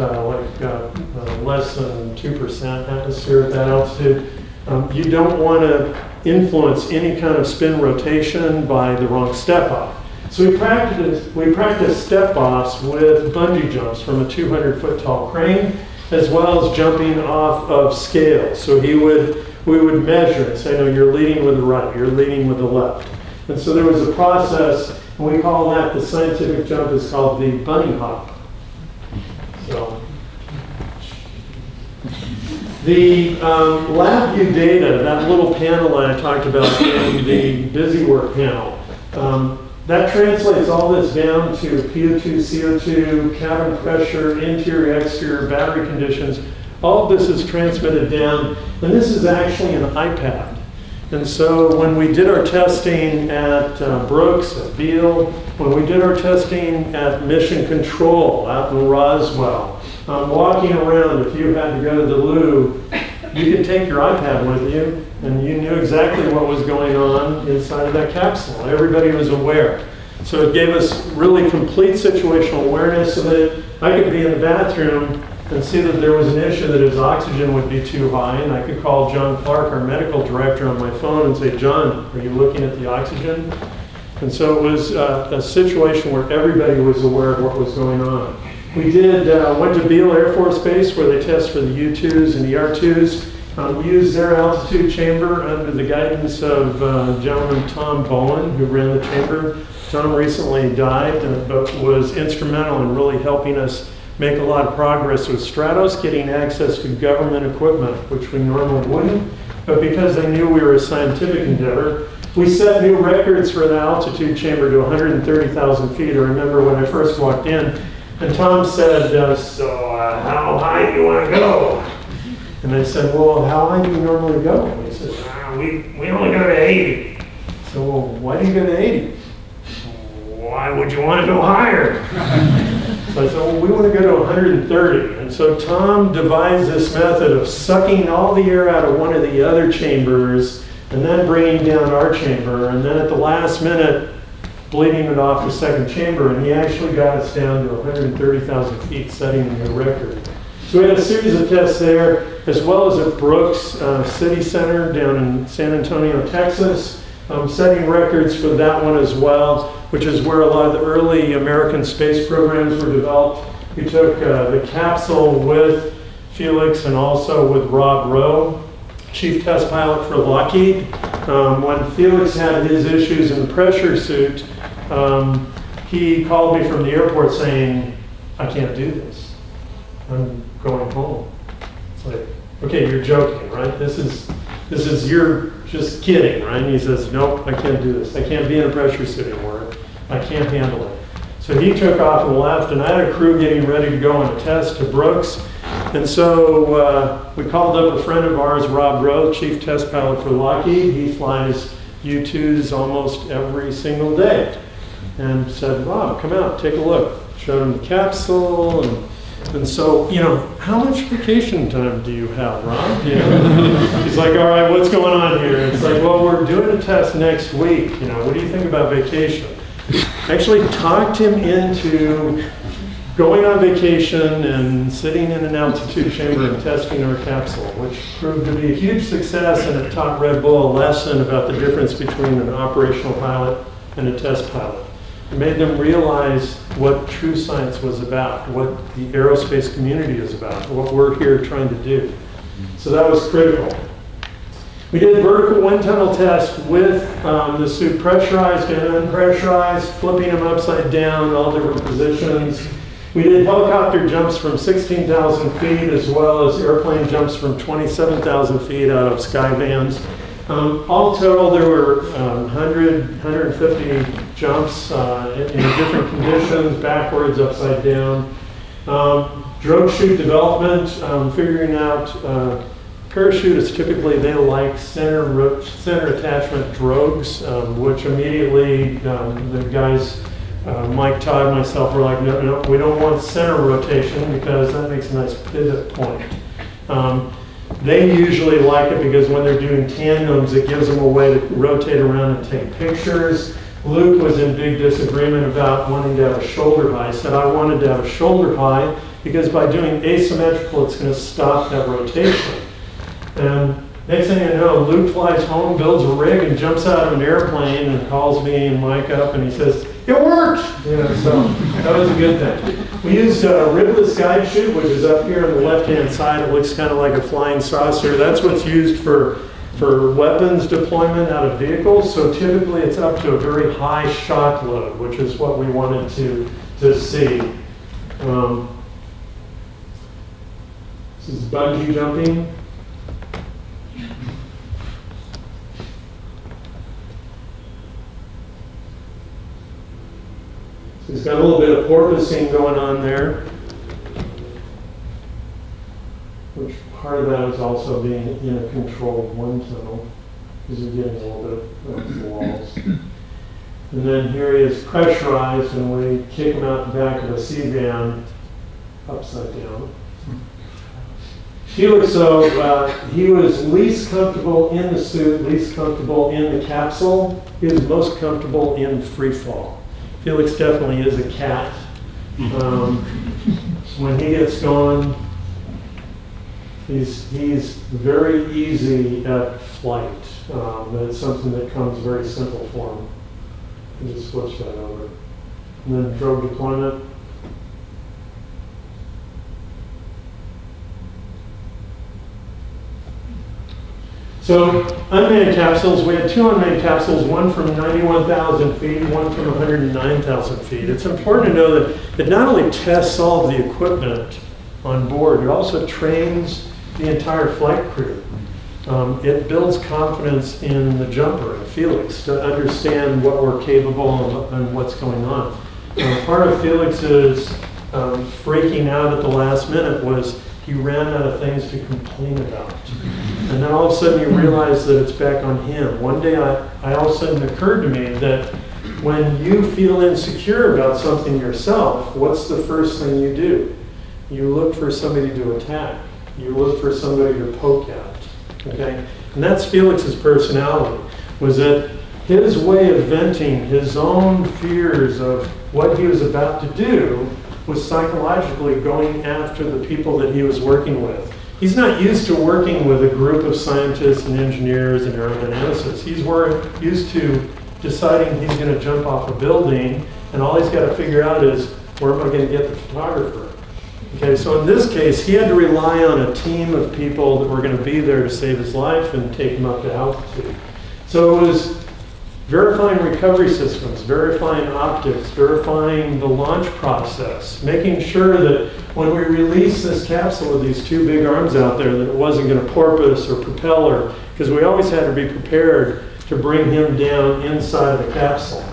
less than 2% atmosphere at that altitude. You don't want to influence any kind of spin rotation by the wrong step off. So we practiced step offs with bungee jumps from a 200-foot tall crane, as well as jumping off of scales. So we would measure and say, no, you're leading with the right, you're leading with the left. And so there was a process, and we call that, the scientific jump is called the bunny hop. So the lab view data, that little panel that I talked about in the busy work panel, that translates all this down to PO2, CO2, cabin pressure, interior, exterior, battery conditions. All of this is transmitted down, and this is actually an iPad. And so when we did our testing at Brooks, at Beale, when we did our testing at Mission Control out in Roswell, walking around, if you had to go to the loo, you could take your iPad with you, and you knew exactly what was going on inside of that capsule. Everybody was aware. So it gave us really complete situational awareness of it. I could be in the bathroom and see that there was an issue that his oxygen would be too high, and I could call John Clark, our medical director, on my phone and say, John, are you looking at the oxygen? And so it was a situation where everybody was aware of what was going on. We went to Beale Air Force Base where they test for the U-2s and the R-2s. Used their altitude chamber under the guidance of gentleman Tom Bowen, who ran the chamber. Tom recently died, but was instrumental in really helping us make a lot of progress with Stratos, getting access to government equipment, which we normally wouldn't. But because they knew we were a scientific endeavor, we set new records for the altitude chamber to 130,000 feet. I remember when I first walked in, and Tom said, how high do you want to go? And I said, well, how high do you normally go? And he said, we only go to 80. So, well, why do you go to 80? Why would you want to go higher? So I said, well, we want to go to 130. And so Tom devised this method of sucking all the air out of one of the other chambers and then bringing down our chamber. And then at the last minute, bleeding it off the second chamber. And he actually got us down to 130,000 feet, setting a new record. So we had a series of tests there, as well as at Brooks City Center down in San Antonio, Texas, setting records for that one as well, which is where a lot of the early American space programs were developed. We took the capsule with Felix and also with Rob Rowe, chief test pilot for Lockheed. When Felix had his issues in the pressure suit, he called me from the airport saying, I can't do this. I'm going home. It's like, okay, you're joking, right? This is you're just kidding, right? And he says, nope, I can't do this. I can't be in a pressure suit anymore. I can't handle it. So he took off and left, and I had a crew getting ready to go on a test to Brooks. And so we called up a friend of ours, Rob Rowe, chief test pilot for Lockheed. He flies U-2s almost every single day. And said, Rob, come out, take a look. Showed him the capsule, and so, how much vacation time do you have, Rob? He's like, all right, what's going on here? It's like, well, we're doing a test next week. What do you think about vacation? Actually talked him into going on vacation and sitting in an altitude chamber and testing our capsule, which proved to be a huge success, and it taught Red Bull a lesson about the difference between an operational pilot and a test pilot. It made them realize what true science was about, what the aerospace community is about, what we're here trying to do. So that was critical. We did vertical wind tunnel tests with the suit pressurized and unpressurized, flipping them upside down, all different positions. We did helicopter jumps from 16,000 feet as well as airplane jumps from 27,000 feet out of sky vans. All total, there were 150 jumps in different conditions, backwards, upside down. Drogue chute development, figuring out parachute is typically, they like center attachment drogues, which immediately the guys, Mike, Todd, and myself were like, no, we don't want center rotation because that makes a nice pivot point. They usually like it because when they're doing tandems, it gives them a way to rotate around and take pictures. Luke was in big disagreement about wanting to have a shoulder high. He said, I wanted to have a shoulder high because by doing asymmetrical, it's going to stop that rotation. And next thing you know, Luke flies home, builds a rig, and jumps out of an airplane and calls me and Mike up, and he says, it worked! You know, so that was a good thing. We used a ribless guide chute, which is up here on the left-hand side. It looks kind of like a flying saucer. That's what's used for weapons deployment out of vehicles. So typically it's up to a very high shock load, which is what we wanted to see. This is bungee jumping. So he's got a little bit of porpoising going on there, which part of that is also being in a controlled wind tunnel, because you're getting a little bit of the walls. And then here he is pressurized, and we kick him out the back of a C-van upside down. Felix, though, he was least comfortable in the suit, least comfortable in the capsule. He was most comfortable in freefall. Felix definitely is a cat. When he gets going, he's very easy at flight. It's something that comes very simple for him. He just flips right over. And then drogue deployment. So unmanned capsules, we had two unmanned capsules, one from 91,000 feet, one from 109,000 feet. It's important to know that it not only tests all of the equipment on board, it also trains the entire flight crew. It builds confidence in the jumper, in Felix, to understand what we're capable of and what's going on. Part of Felix's freaking out at the last minute was he ran out of things to complain about. And then all of a sudden you realize that it's back on him. One day I all of a sudden occurred to me that when you feel insecure about something yourself, what's the first thing you do? You look for somebody to attack. You look for somebody to poke at. Okay? And that's Felix's personality, was that his way of venting his own fears of what he was about to do was psychologically going after the people that he was working with. He's not used to working with a group of scientists and engineers and aerodynamicists. He's used to deciding he's going to jump off a building, and all he's got to figure out is, where am I going to get the photographer? Okay, so in this case, he had to rely on a team of people that were going to be there to save his life and take him up to altitude. So it was verifying recovery systems, verifying optics, verifying the launch process, making sure that when we release this capsule with these two big arms out there, that it wasn't going to porpoise or propeller, because we always had to be prepared to bring him down inside the capsule.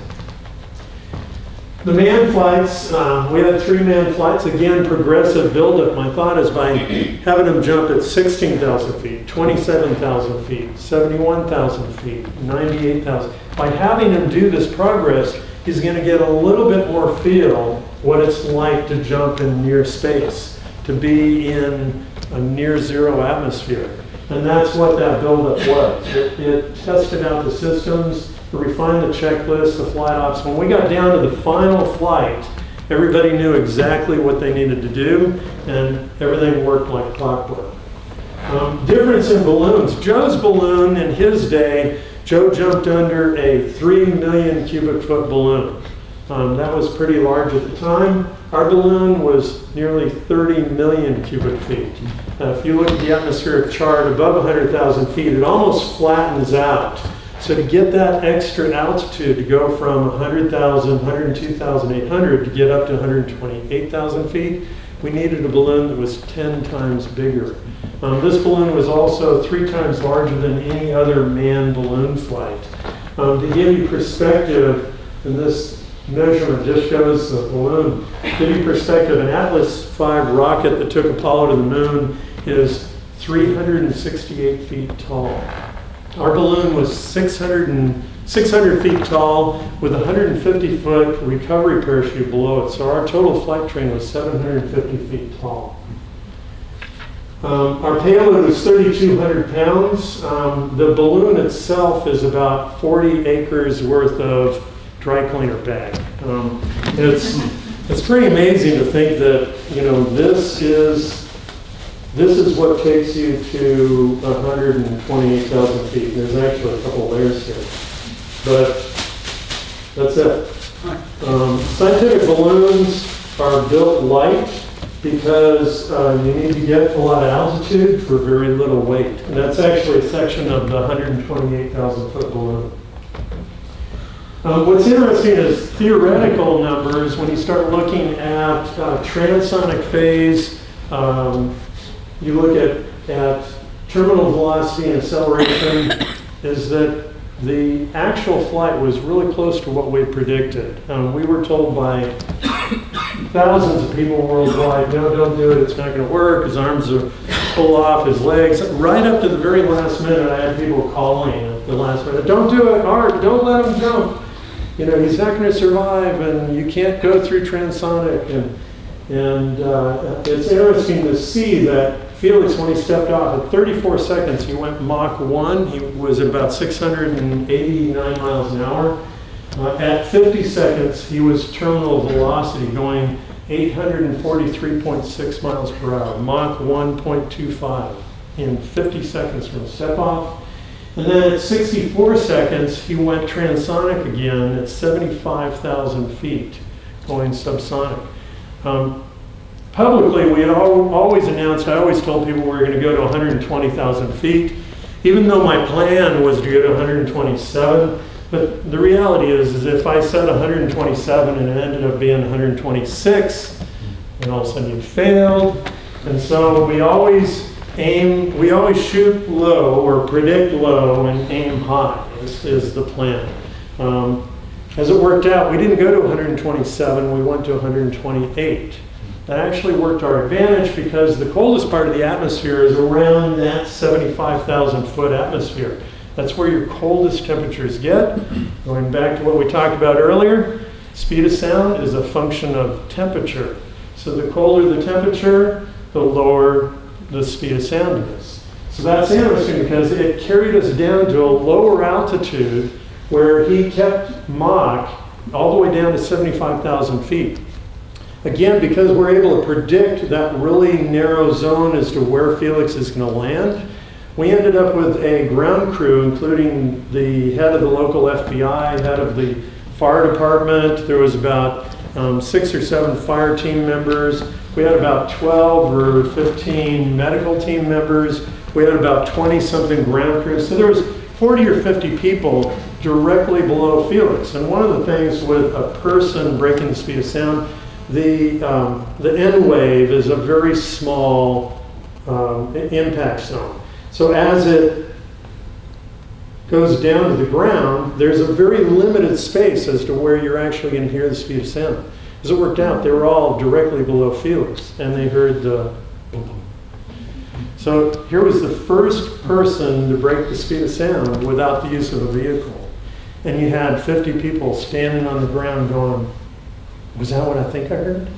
The manned flights, we had 3 manned flights, again, progressive buildup. My thought is by having him jump at 16,000 feet, 27,000 feet, 71,000 feet, 98,000. By having him do this progress, he's going to get a little bit more feel what it's like to jump in near space, to be in a near zero atmosphere. And that's what that buildup was. It tested out the systems, it refined the checklist, the flight ops. When we got down to the final flight, everybody knew exactly what they needed to do, and everything worked like clockwork. Difference in balloons. Joe's balloon in his day, Joe jumped under a 3 million cubic foot balloon. That was pretty large at the time. Our balloon was nearly 30 million cubic feet. If you look at the atmospheric chart above 100,000 feet, it almost flattens out. So to get that extra altitude, to go from 100,000, 102,800 to get up to 128,000 feet, we needed a balloon that was 10 times bigger. This balloon was also 3 times larger than any other manned balloon flight. To give you perspective, and this measurement just shows the balloon, to give you perspective, an Atlas V rocket that took Apollo to the moon is 368 feet tall. Our balloon was 600 feet tall with a 150-foot recovery parachute below it. So our total flight train was 750 feet tall. Our payload was 3,200 pounds. The balloon itself is about 40 acres worth of dry cleaner bag. It's pretty amazing to think that, you know, this is what takes you to 128,000 feet. There's actually a couple layers here, but that's it. Scientific balloons are built light because you need to get a lot of altitude for very little weight. And that's actually a section of the 128,000 foot balloon. What's interesting is theoretical numbers. When you start looking at transonic phase, you look at terminal velocity and acceleration, is that the actual flight was really close to what we predicted. We were told by thousands of people worldwide, no, don't do it, it's not going to work, his arms are pull off, his legs. Right up to the very last minute, I had people calling at the last minute, don't do it, Art, don't let him jump. You know, he's not going to survive, and you can't go through transonic. And it's interesting to see that Felix, when he stepped off, at 34 seconds, he went Mach 1. He was at about 689 miles an hour. At 50 seconds, he was terminal velocity, going 843.6 miles per hour, Mach 1.25 in 50 seconds from step off. And then at 64 seconds, he went transonic again at 75,000 feet, going subsonic. Publicly, we had always announced, I always told people we were going to go to 120,000 feet, even though my plan was to go to 127. But the reality is if I said 127 and it ended up being 126, and all of a sudden you failed. And so we always shoot low or predict low and aim high is the plan. As it worked out, we didn't go to 127, we went to 128. That actually worked our advantage because the coldest part of the atmosphere is around that 75,000 foot atmosphere. That's where your coldest temperatures get. Going back to what we talked about earlier, speed of sound is a function of temperature. So the colder the temperature, the lower the speed of sound is. So that's interesting because it carried us down to a lower altitude where he kept Mach all the way down to 75,000 feet. Again, because we're able to predict that really narrow zone as to where Felix is going to land, we ended up with a ground crew, including the head of the local FBI, head of the fire department. There was about 6 or 7 fire team members. We had about 12 or 15 medical team members. We had about 20-something ground crews. So there was 40 or 50 people directly below Felix. And one of the things with a person breaking the speed of sound, the N wave is a very small impact zone. So as it goes down to the ground, there's a very limited space as to where you're actually going to hear the speed of sound. As it worked out, they were all directly below Felix, and they heard the boom, boom. So here was the first person to break the speed of sound without the use of a vehicle. And you had 50 people standing on the ground going, was that what I think I heard?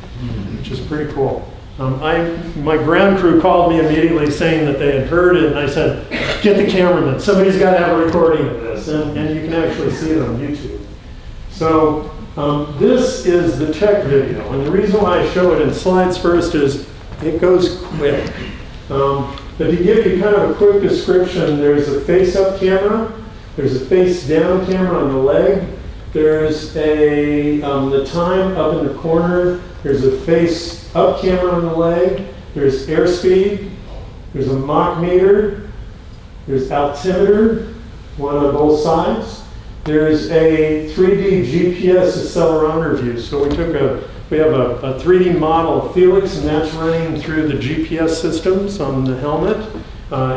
Which is pretty cool. My ground crew called me immediately saying that they had heard it, and I said, get the cameraman. Somebody's got to have a recording of this, and you can actually see it on YouTube. So this is the tech video, and the reason why I show it in slides first is it goes quick. But to give you kind of a quick description, there's a face-up camera, there's a face-down camera on the leg, There's the time up in the corner. There's a face up camera on the leg. There's airspeed. There's a Mach meter. There's altimeter, one on both sides. There's a 3D GPS accelerometer view. So we have a 3D model of Felix, and that's running through the GPS systems on the helmet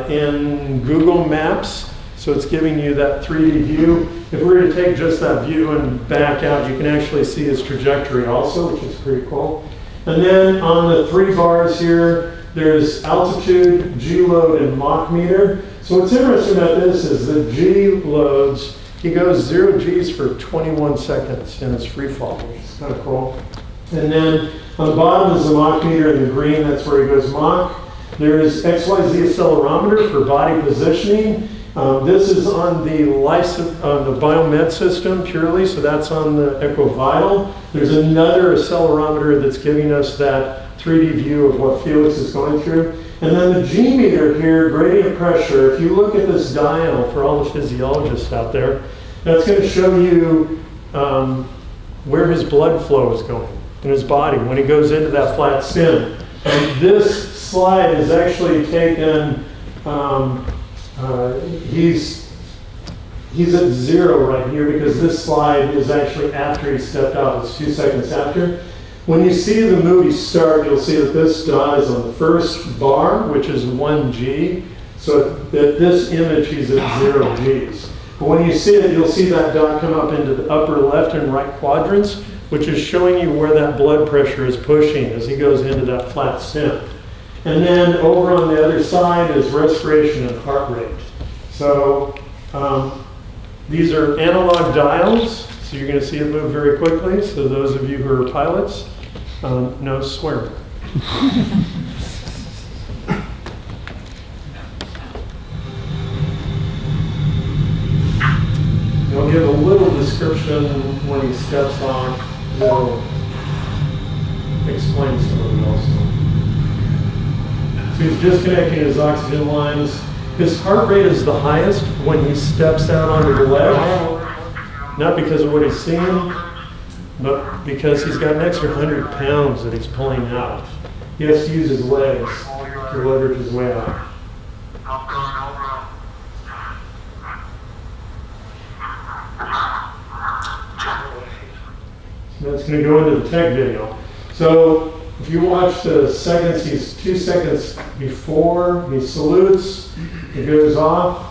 in Google Maps. So it's giving you that 3D view. If we were to take just that view and back out, you can actually see his trajectory also, which is pretty cool. And then on the 3 bars here, there's altitude, G load, and Mach meter. So what's interesting about this is the G loads, he goes 0 Gs for 21 seconds in his free fall, which is kind of cool. And then on the bottom is the Mach meter in the green, that's where he goes Mach. There's XYZ accelerometer for body positioning. This is on the biomed system purely, so that's on the EcoVital. There's another accelerometer that's giving us that 3D view of what Felix is going through. And then the G meter here, gradient pressure, if you look at this dial for all the physiologists out there, that's going to show you where his blood flow is going in his body when he goes into that flat spin. And this slide is actually taken, he's at 0 right here because this slide is actually after he stepped out. It's 2 seconds after. When you see the movie start, you'll see that this dot is on the first bar, which is 1 G. So at this image, he's at 0 Gs. But when you see it, you'll see that dot come up into the upper left and right quadrants, which is showing you where that blood pressure is pushing as he goes into that flat spin. And then over on the other side is respiration and heart rate. So these are analog dials, so you're going to see it move very quickly. So those of you who are pilots, no swearing. You'll give a little description when he steps off. We'll explain some of it also. So he's disconnecting his oxygen lines. His heart rate is the highest when he steps out onto the ledge, not because of what he's seeing, but because he's got an extra 100 pounds that he's pulling out. He has to use his legs to leverage his way out. So that's going to go into the tech video. So if you watch the seconds, he's 2 seconds before he salutes, he goes off.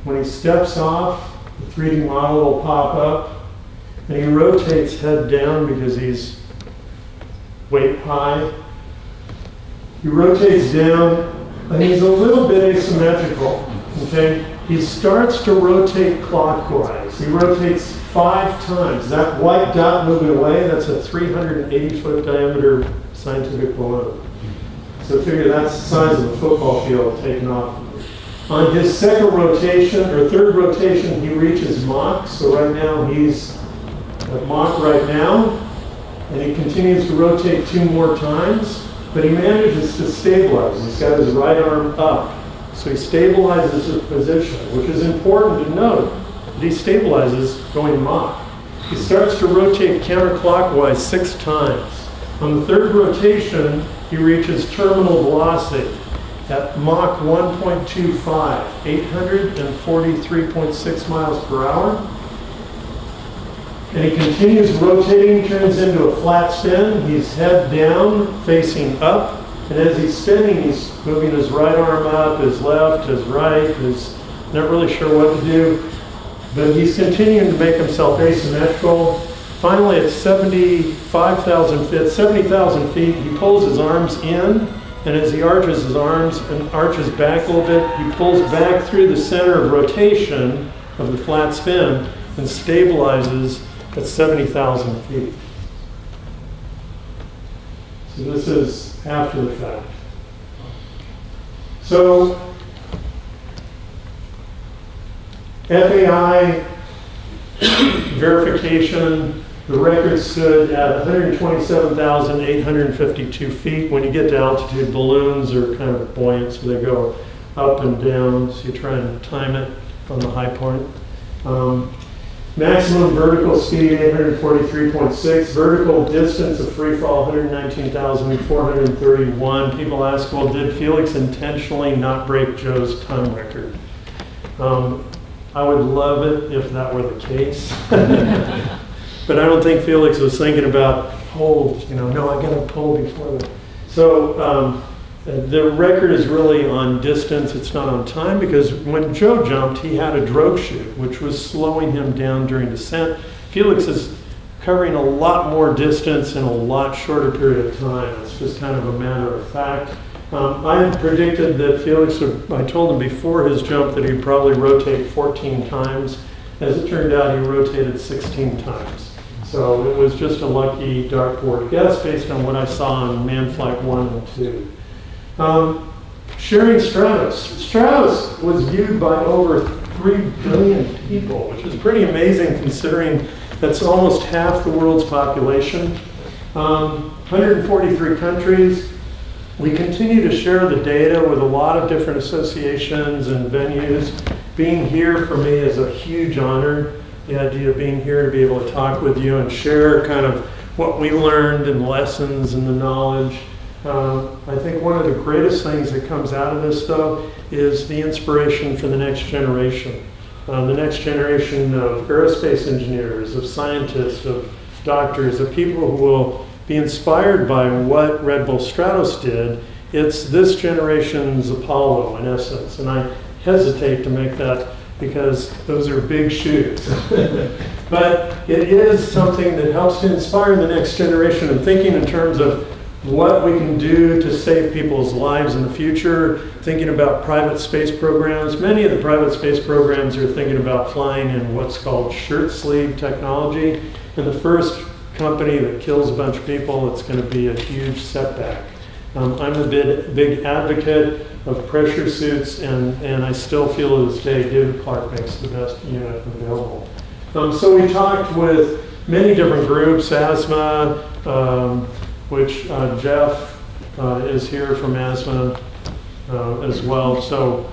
When he steps off, the 3D model will pop up, and he rotates head down because he's weight high. He rotates down, and he's a little bit asymmetrical, okay? He starts to rotate clockwise. He rotates 5 times. That white dot moving away, that's a 380-foot diameter scientific balloon. So figure that's the size of a football field taken off. On his second rotation, or third rotation, he reaches Mach. So right now he's at Mach right now, and he continues to rotate 2 more times, but he manages to stabilize. He's got his right arm up. So he stabilizes his position, which is important to note that he stabilizes going Mach. He starts to rotate counterclockwise 6 times. On the third rotation, he reaches terminal velocity at Mach 1.25, 843.6 miles per hour. And he continues rotating, turns into a flat spin. He's head down, facing up. And as he's spinning, he's moving his right arm up, his left, his right. He's not really sure what to do. But he's continuing to make himself asymmetrical. Finally, at 70,000 feet, he pulls his arms in. And as he arches his arms and arches back a little bit, he pulls back through the center of rotation of the flat spin and stabilizes at 70,000 feet. So this is after the fact. So FAI verification, the record stood at 127,852 feet. When you get to altitude, balloons are kind of buoyant, so they go up and down, so you try and time it on the high point. Maximum vertical speed 843.6, vertical distance of free fall 119,431. People ask, well, did Felix intentionally not break Joe's time record? I would love it if that were the case. But I don't think Felix was thinking about hold, no, I gotta pull before the. So the record is really on distance, it's not on time, because when Joe jumped, he had a drogue chute, which was slowing him down during descent. Felix is covering a lot more distance in a lot shorter period of time. It's just kind of a matter of fact. I had predicted that Felix I told him before his jump that he'd probably rotate 14 times. As it turned out, he rotated 16 times. So it was just a lucky dartboard guess based on what I saw on Man Flight 1 and 2. Sharing Stratos. Stratos was viewed by over 3 billion people, which is pretty amazing considering that's almost half the world's population. 143 countries. We continue to share the data with a lot of different associations and venues. Being here for me is a huge honor. The idea of being here to be able to talk with you and share kind of what we learned and lessons and the knowledge. I think one of the greatest things that comes out of this, though, is the inspiration for the next generation. The next generation of aerospace engineers, of scientists, of doctors, of people who will be inspired by what Red Bull Stratos did. It's this generation's Apollo, in essence. And I hesitate to make that because those are big shoes. But it is something that helps to inspire the next generation in thinking in terms of what we can do to save people's lives in the future, thinking about private space programs. Many of the private space programs are thinking about flying in what's called shirt sleeve technology. And the first company that kills a bunch of people, it's going to be a huge setback. I'm a big advocate of pressure suits, and I still feel to this day David Clark makes the best unit available. So we talked with many different groups, ASMA, which Jeff is here from ASMA as well. So,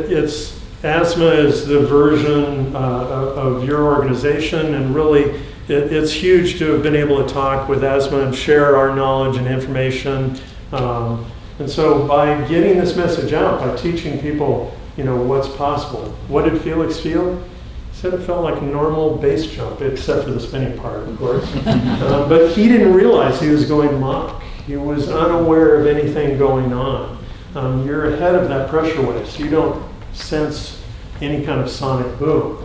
it's ASMA is the version of your organization, and really it's huge to have been able to talk with ASMA and share our knowledge and information. And so by getting this message out, by teaching people, what's possible. What did Felix feel? He said it felt like a normal base jump, except for the spinning part, of course. But he didn't realize he was going Mach. He was unaware of anything going on. You're ahead of that pressure wave, so you don't sense any kind of sonic boom.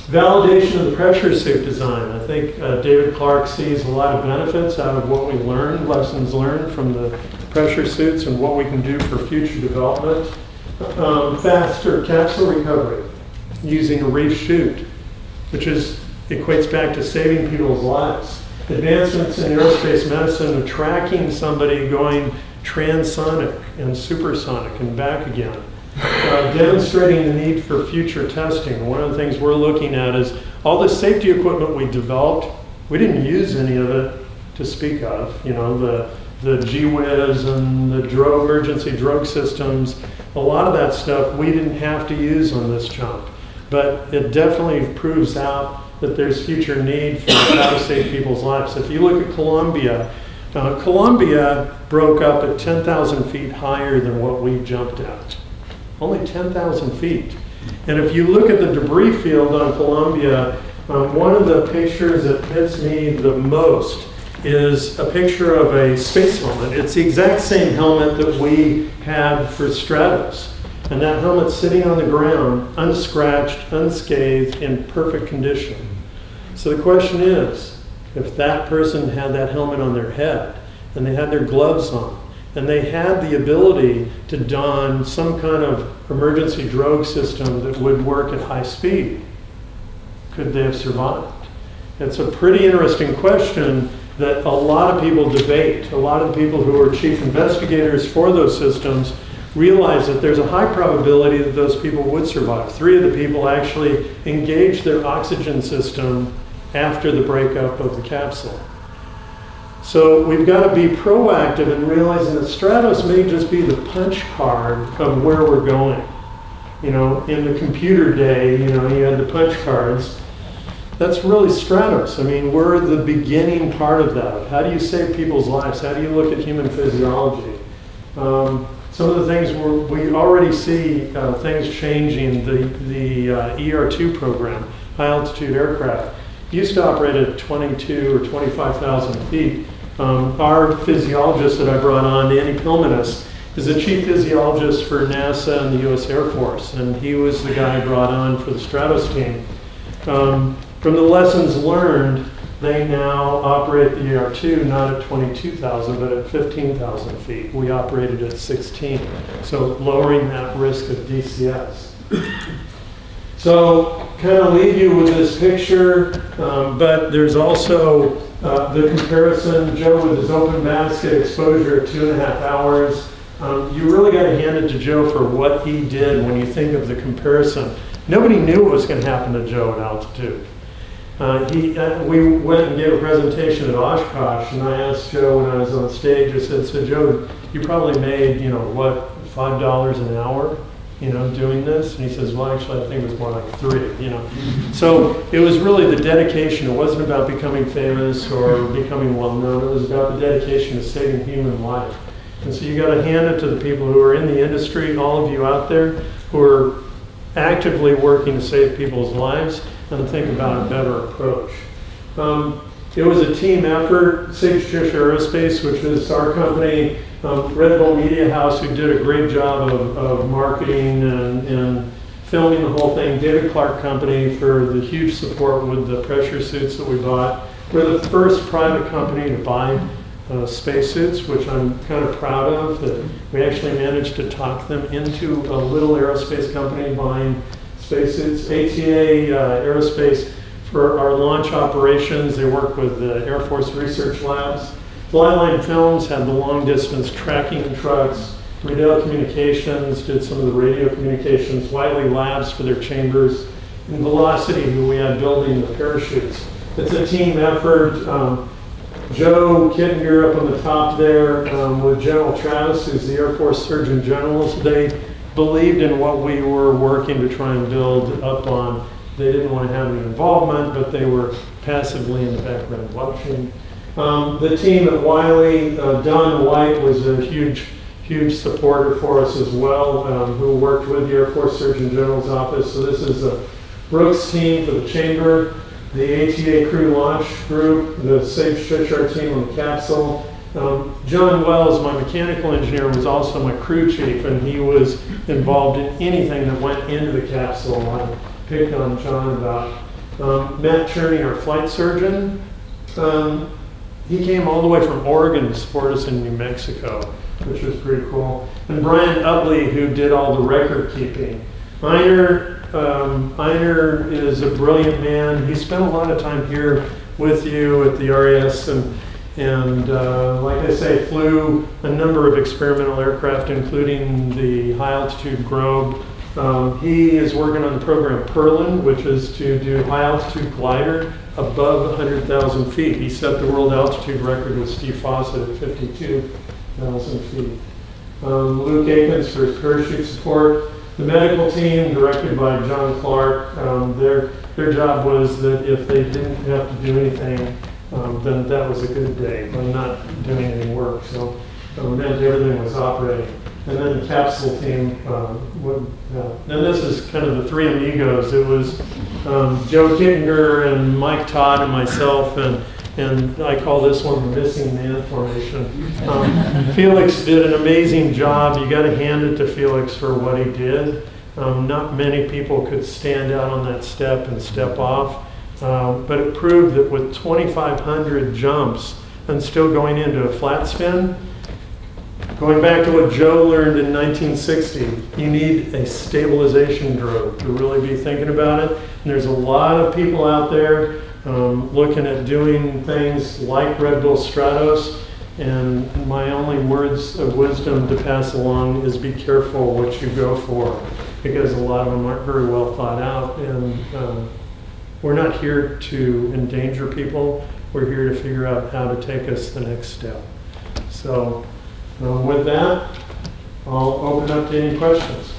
Validation of the pressure suit design. I think David Clark sees a lot of benefits out of what we learned, lessons learned from the pressure suits and what we can do for future development. Faster capsule recovery using a reefed chute, which equates back to saving people's lives. Advancements in aerospace medicine of tracking somebody going transonic and supersonic and back again. Demonstrating the need for future testing. One of the things we're looking at is all the safety equipment we developed, we didn't use any of it to speak of. The G-Wiz and the emergency drogue systems, a lot of that stuff we didn't have to use on this jump. But it definitely proves out that there's future need for how to save people's lives. If you look at Columbia, Columbia broke up at 10,000 feet higher than what we jumped at. Only 10,000 feet. And if you look at the debris field on Columbia, one of the pictures that fits me the most is a picture of a space helmet. It's the exact same helmet that we had for Stratos. And that helmet's sitting on the ground, unscratched, unscathed, in perfect condition. So the question is, if that person had that helmet on their head, and they had their gloves on, and they had the ability to don some kind of emergency drogue system that would work at high speed, could they have survived? It's a pretty interesting question that a lot of people debate. A lot of the people who are chief investigators for those systems realize that there's a high probability that those people would survive. 3 of the people actually engaged their oxygen system after the breakup of the capsule. So we've got to be proactive in realizing that Stratos may just be the punch card of where we're going. You know, in the computer day, you know, you had the punch cards. That's really Stratos. I mean, we're the beginning part of that. How do you save people's lives? How do you look at human physiology? Some of the things we already see things changing. The ER2 program, high altitude aircraft, used to operate at 22 or 25,000 feet. Our physiologist that I brought on, Andy Pilmanis, is the chief physiologist for NASA and the US Air Force, and he was the guy brought on for the Stratos team. From the lessons learned, they now operate the ER2 not at 22,000 but at 15,000 feet. We operated at 16, so lowering that risk of DCS. So kind of leave you with this picture, but there's also the comparison, Joe with his open basket exposure at 2.5 hours. You really got to hand it to Joe for what he did when you think of the comparison. Nobody knew what was going to happen to Joe at altitude. We went and gave a presentation at Oshkosh, and I asked Joe when I was on stage, I said, so Joe, you probably made, you know, what, $5 an hour, you know, doing this? And he says, well, actually, I think it was more like $3, you know. So it was really the dedication. It wasn't about becoming famous or becoming well-known. It was about the dedication to saving human life. And so you got to hand it to the people who are in the industry, all of you out there who are actively working to save people's lives, and think about a better approach. It was a team effort. Cheshire Aerospace, which is our company, Red Bull Media House, who did a great job of marketing and filming the whole thing. David Clark Company for the huge support with the pressure suits that we bought. We're the first private company to buy spacesuits, which I'm kind of proud of, that we actually managed to talk them into a little aerospace company buying spacesuits. ATA Aerospace for our launch operations. They work with the Air Force Research Labs. Flyline Films had the long distance tracking trucks. Riddell Communications did some of the radio communications. Wiley Labs for their chambers. And Velocity, who we had building the parachutes. It's a team effort. Joe Kittinger up on the top there with General Travis, who's the Air Force Surgeon General. They believed in what we were working to try and build up on. They didn't want to have any involvement, but they were passively in the background watching. The team at Wiley, Don White was a huge supporter for us as well, who worked with the Air Force Surgeon General's office. So this is the Brooks team for the chamber, the ATA crew launch group, the Safe Cheshire team on the capsule. John Wells, my mechanical engineer, was also my crew chief, and he was involved in anything that went into the capsule. I picked on John about. Matt Cherney, our flight surgeon, he came all the way from Oregon to support us in New Mexico, which was pretty cool. And Brian Utley, who did all the record keeping. Einer is a brilliant man. He spent a lot of time here with you at the RAS, and like I say, flew a number of experimental aircraft, including the high altitude drogue. He is working on the program Perlin, which is to do high altitude glider above 100,000 feet. He set the world altitude record with Steve Fawcett at 52,000 feet. Luke Akins for his parachute support. The medical team, directed by John Clark, their job was that if they didn't have to do anything, then that was a good day by not doing any work. So it meant everything was operating. And then the capsule team, and this is kind of the three amigos. It was Joe Kittinger and Mike Todd and myself, and I call this one the missing man formation. Felix did an amazing job. You got to hand it to Felix for what he did. Not many people could stand out on that step and step off, but it proved that with 2,500 jumps and still going into a flat spin, going back to what Joe learned in 1960, you need a stabilization drogue to really be thinking about it. And there's a lot of people out there looking at doing things like Red Bull Stratos, and my only words of wisdom to pass along is be careful what you go for, because a lot of them aren't very well thought out, and we're not here to endanger people. we're here to figure out how to take us the next step. So with that, I'll open up to any questions.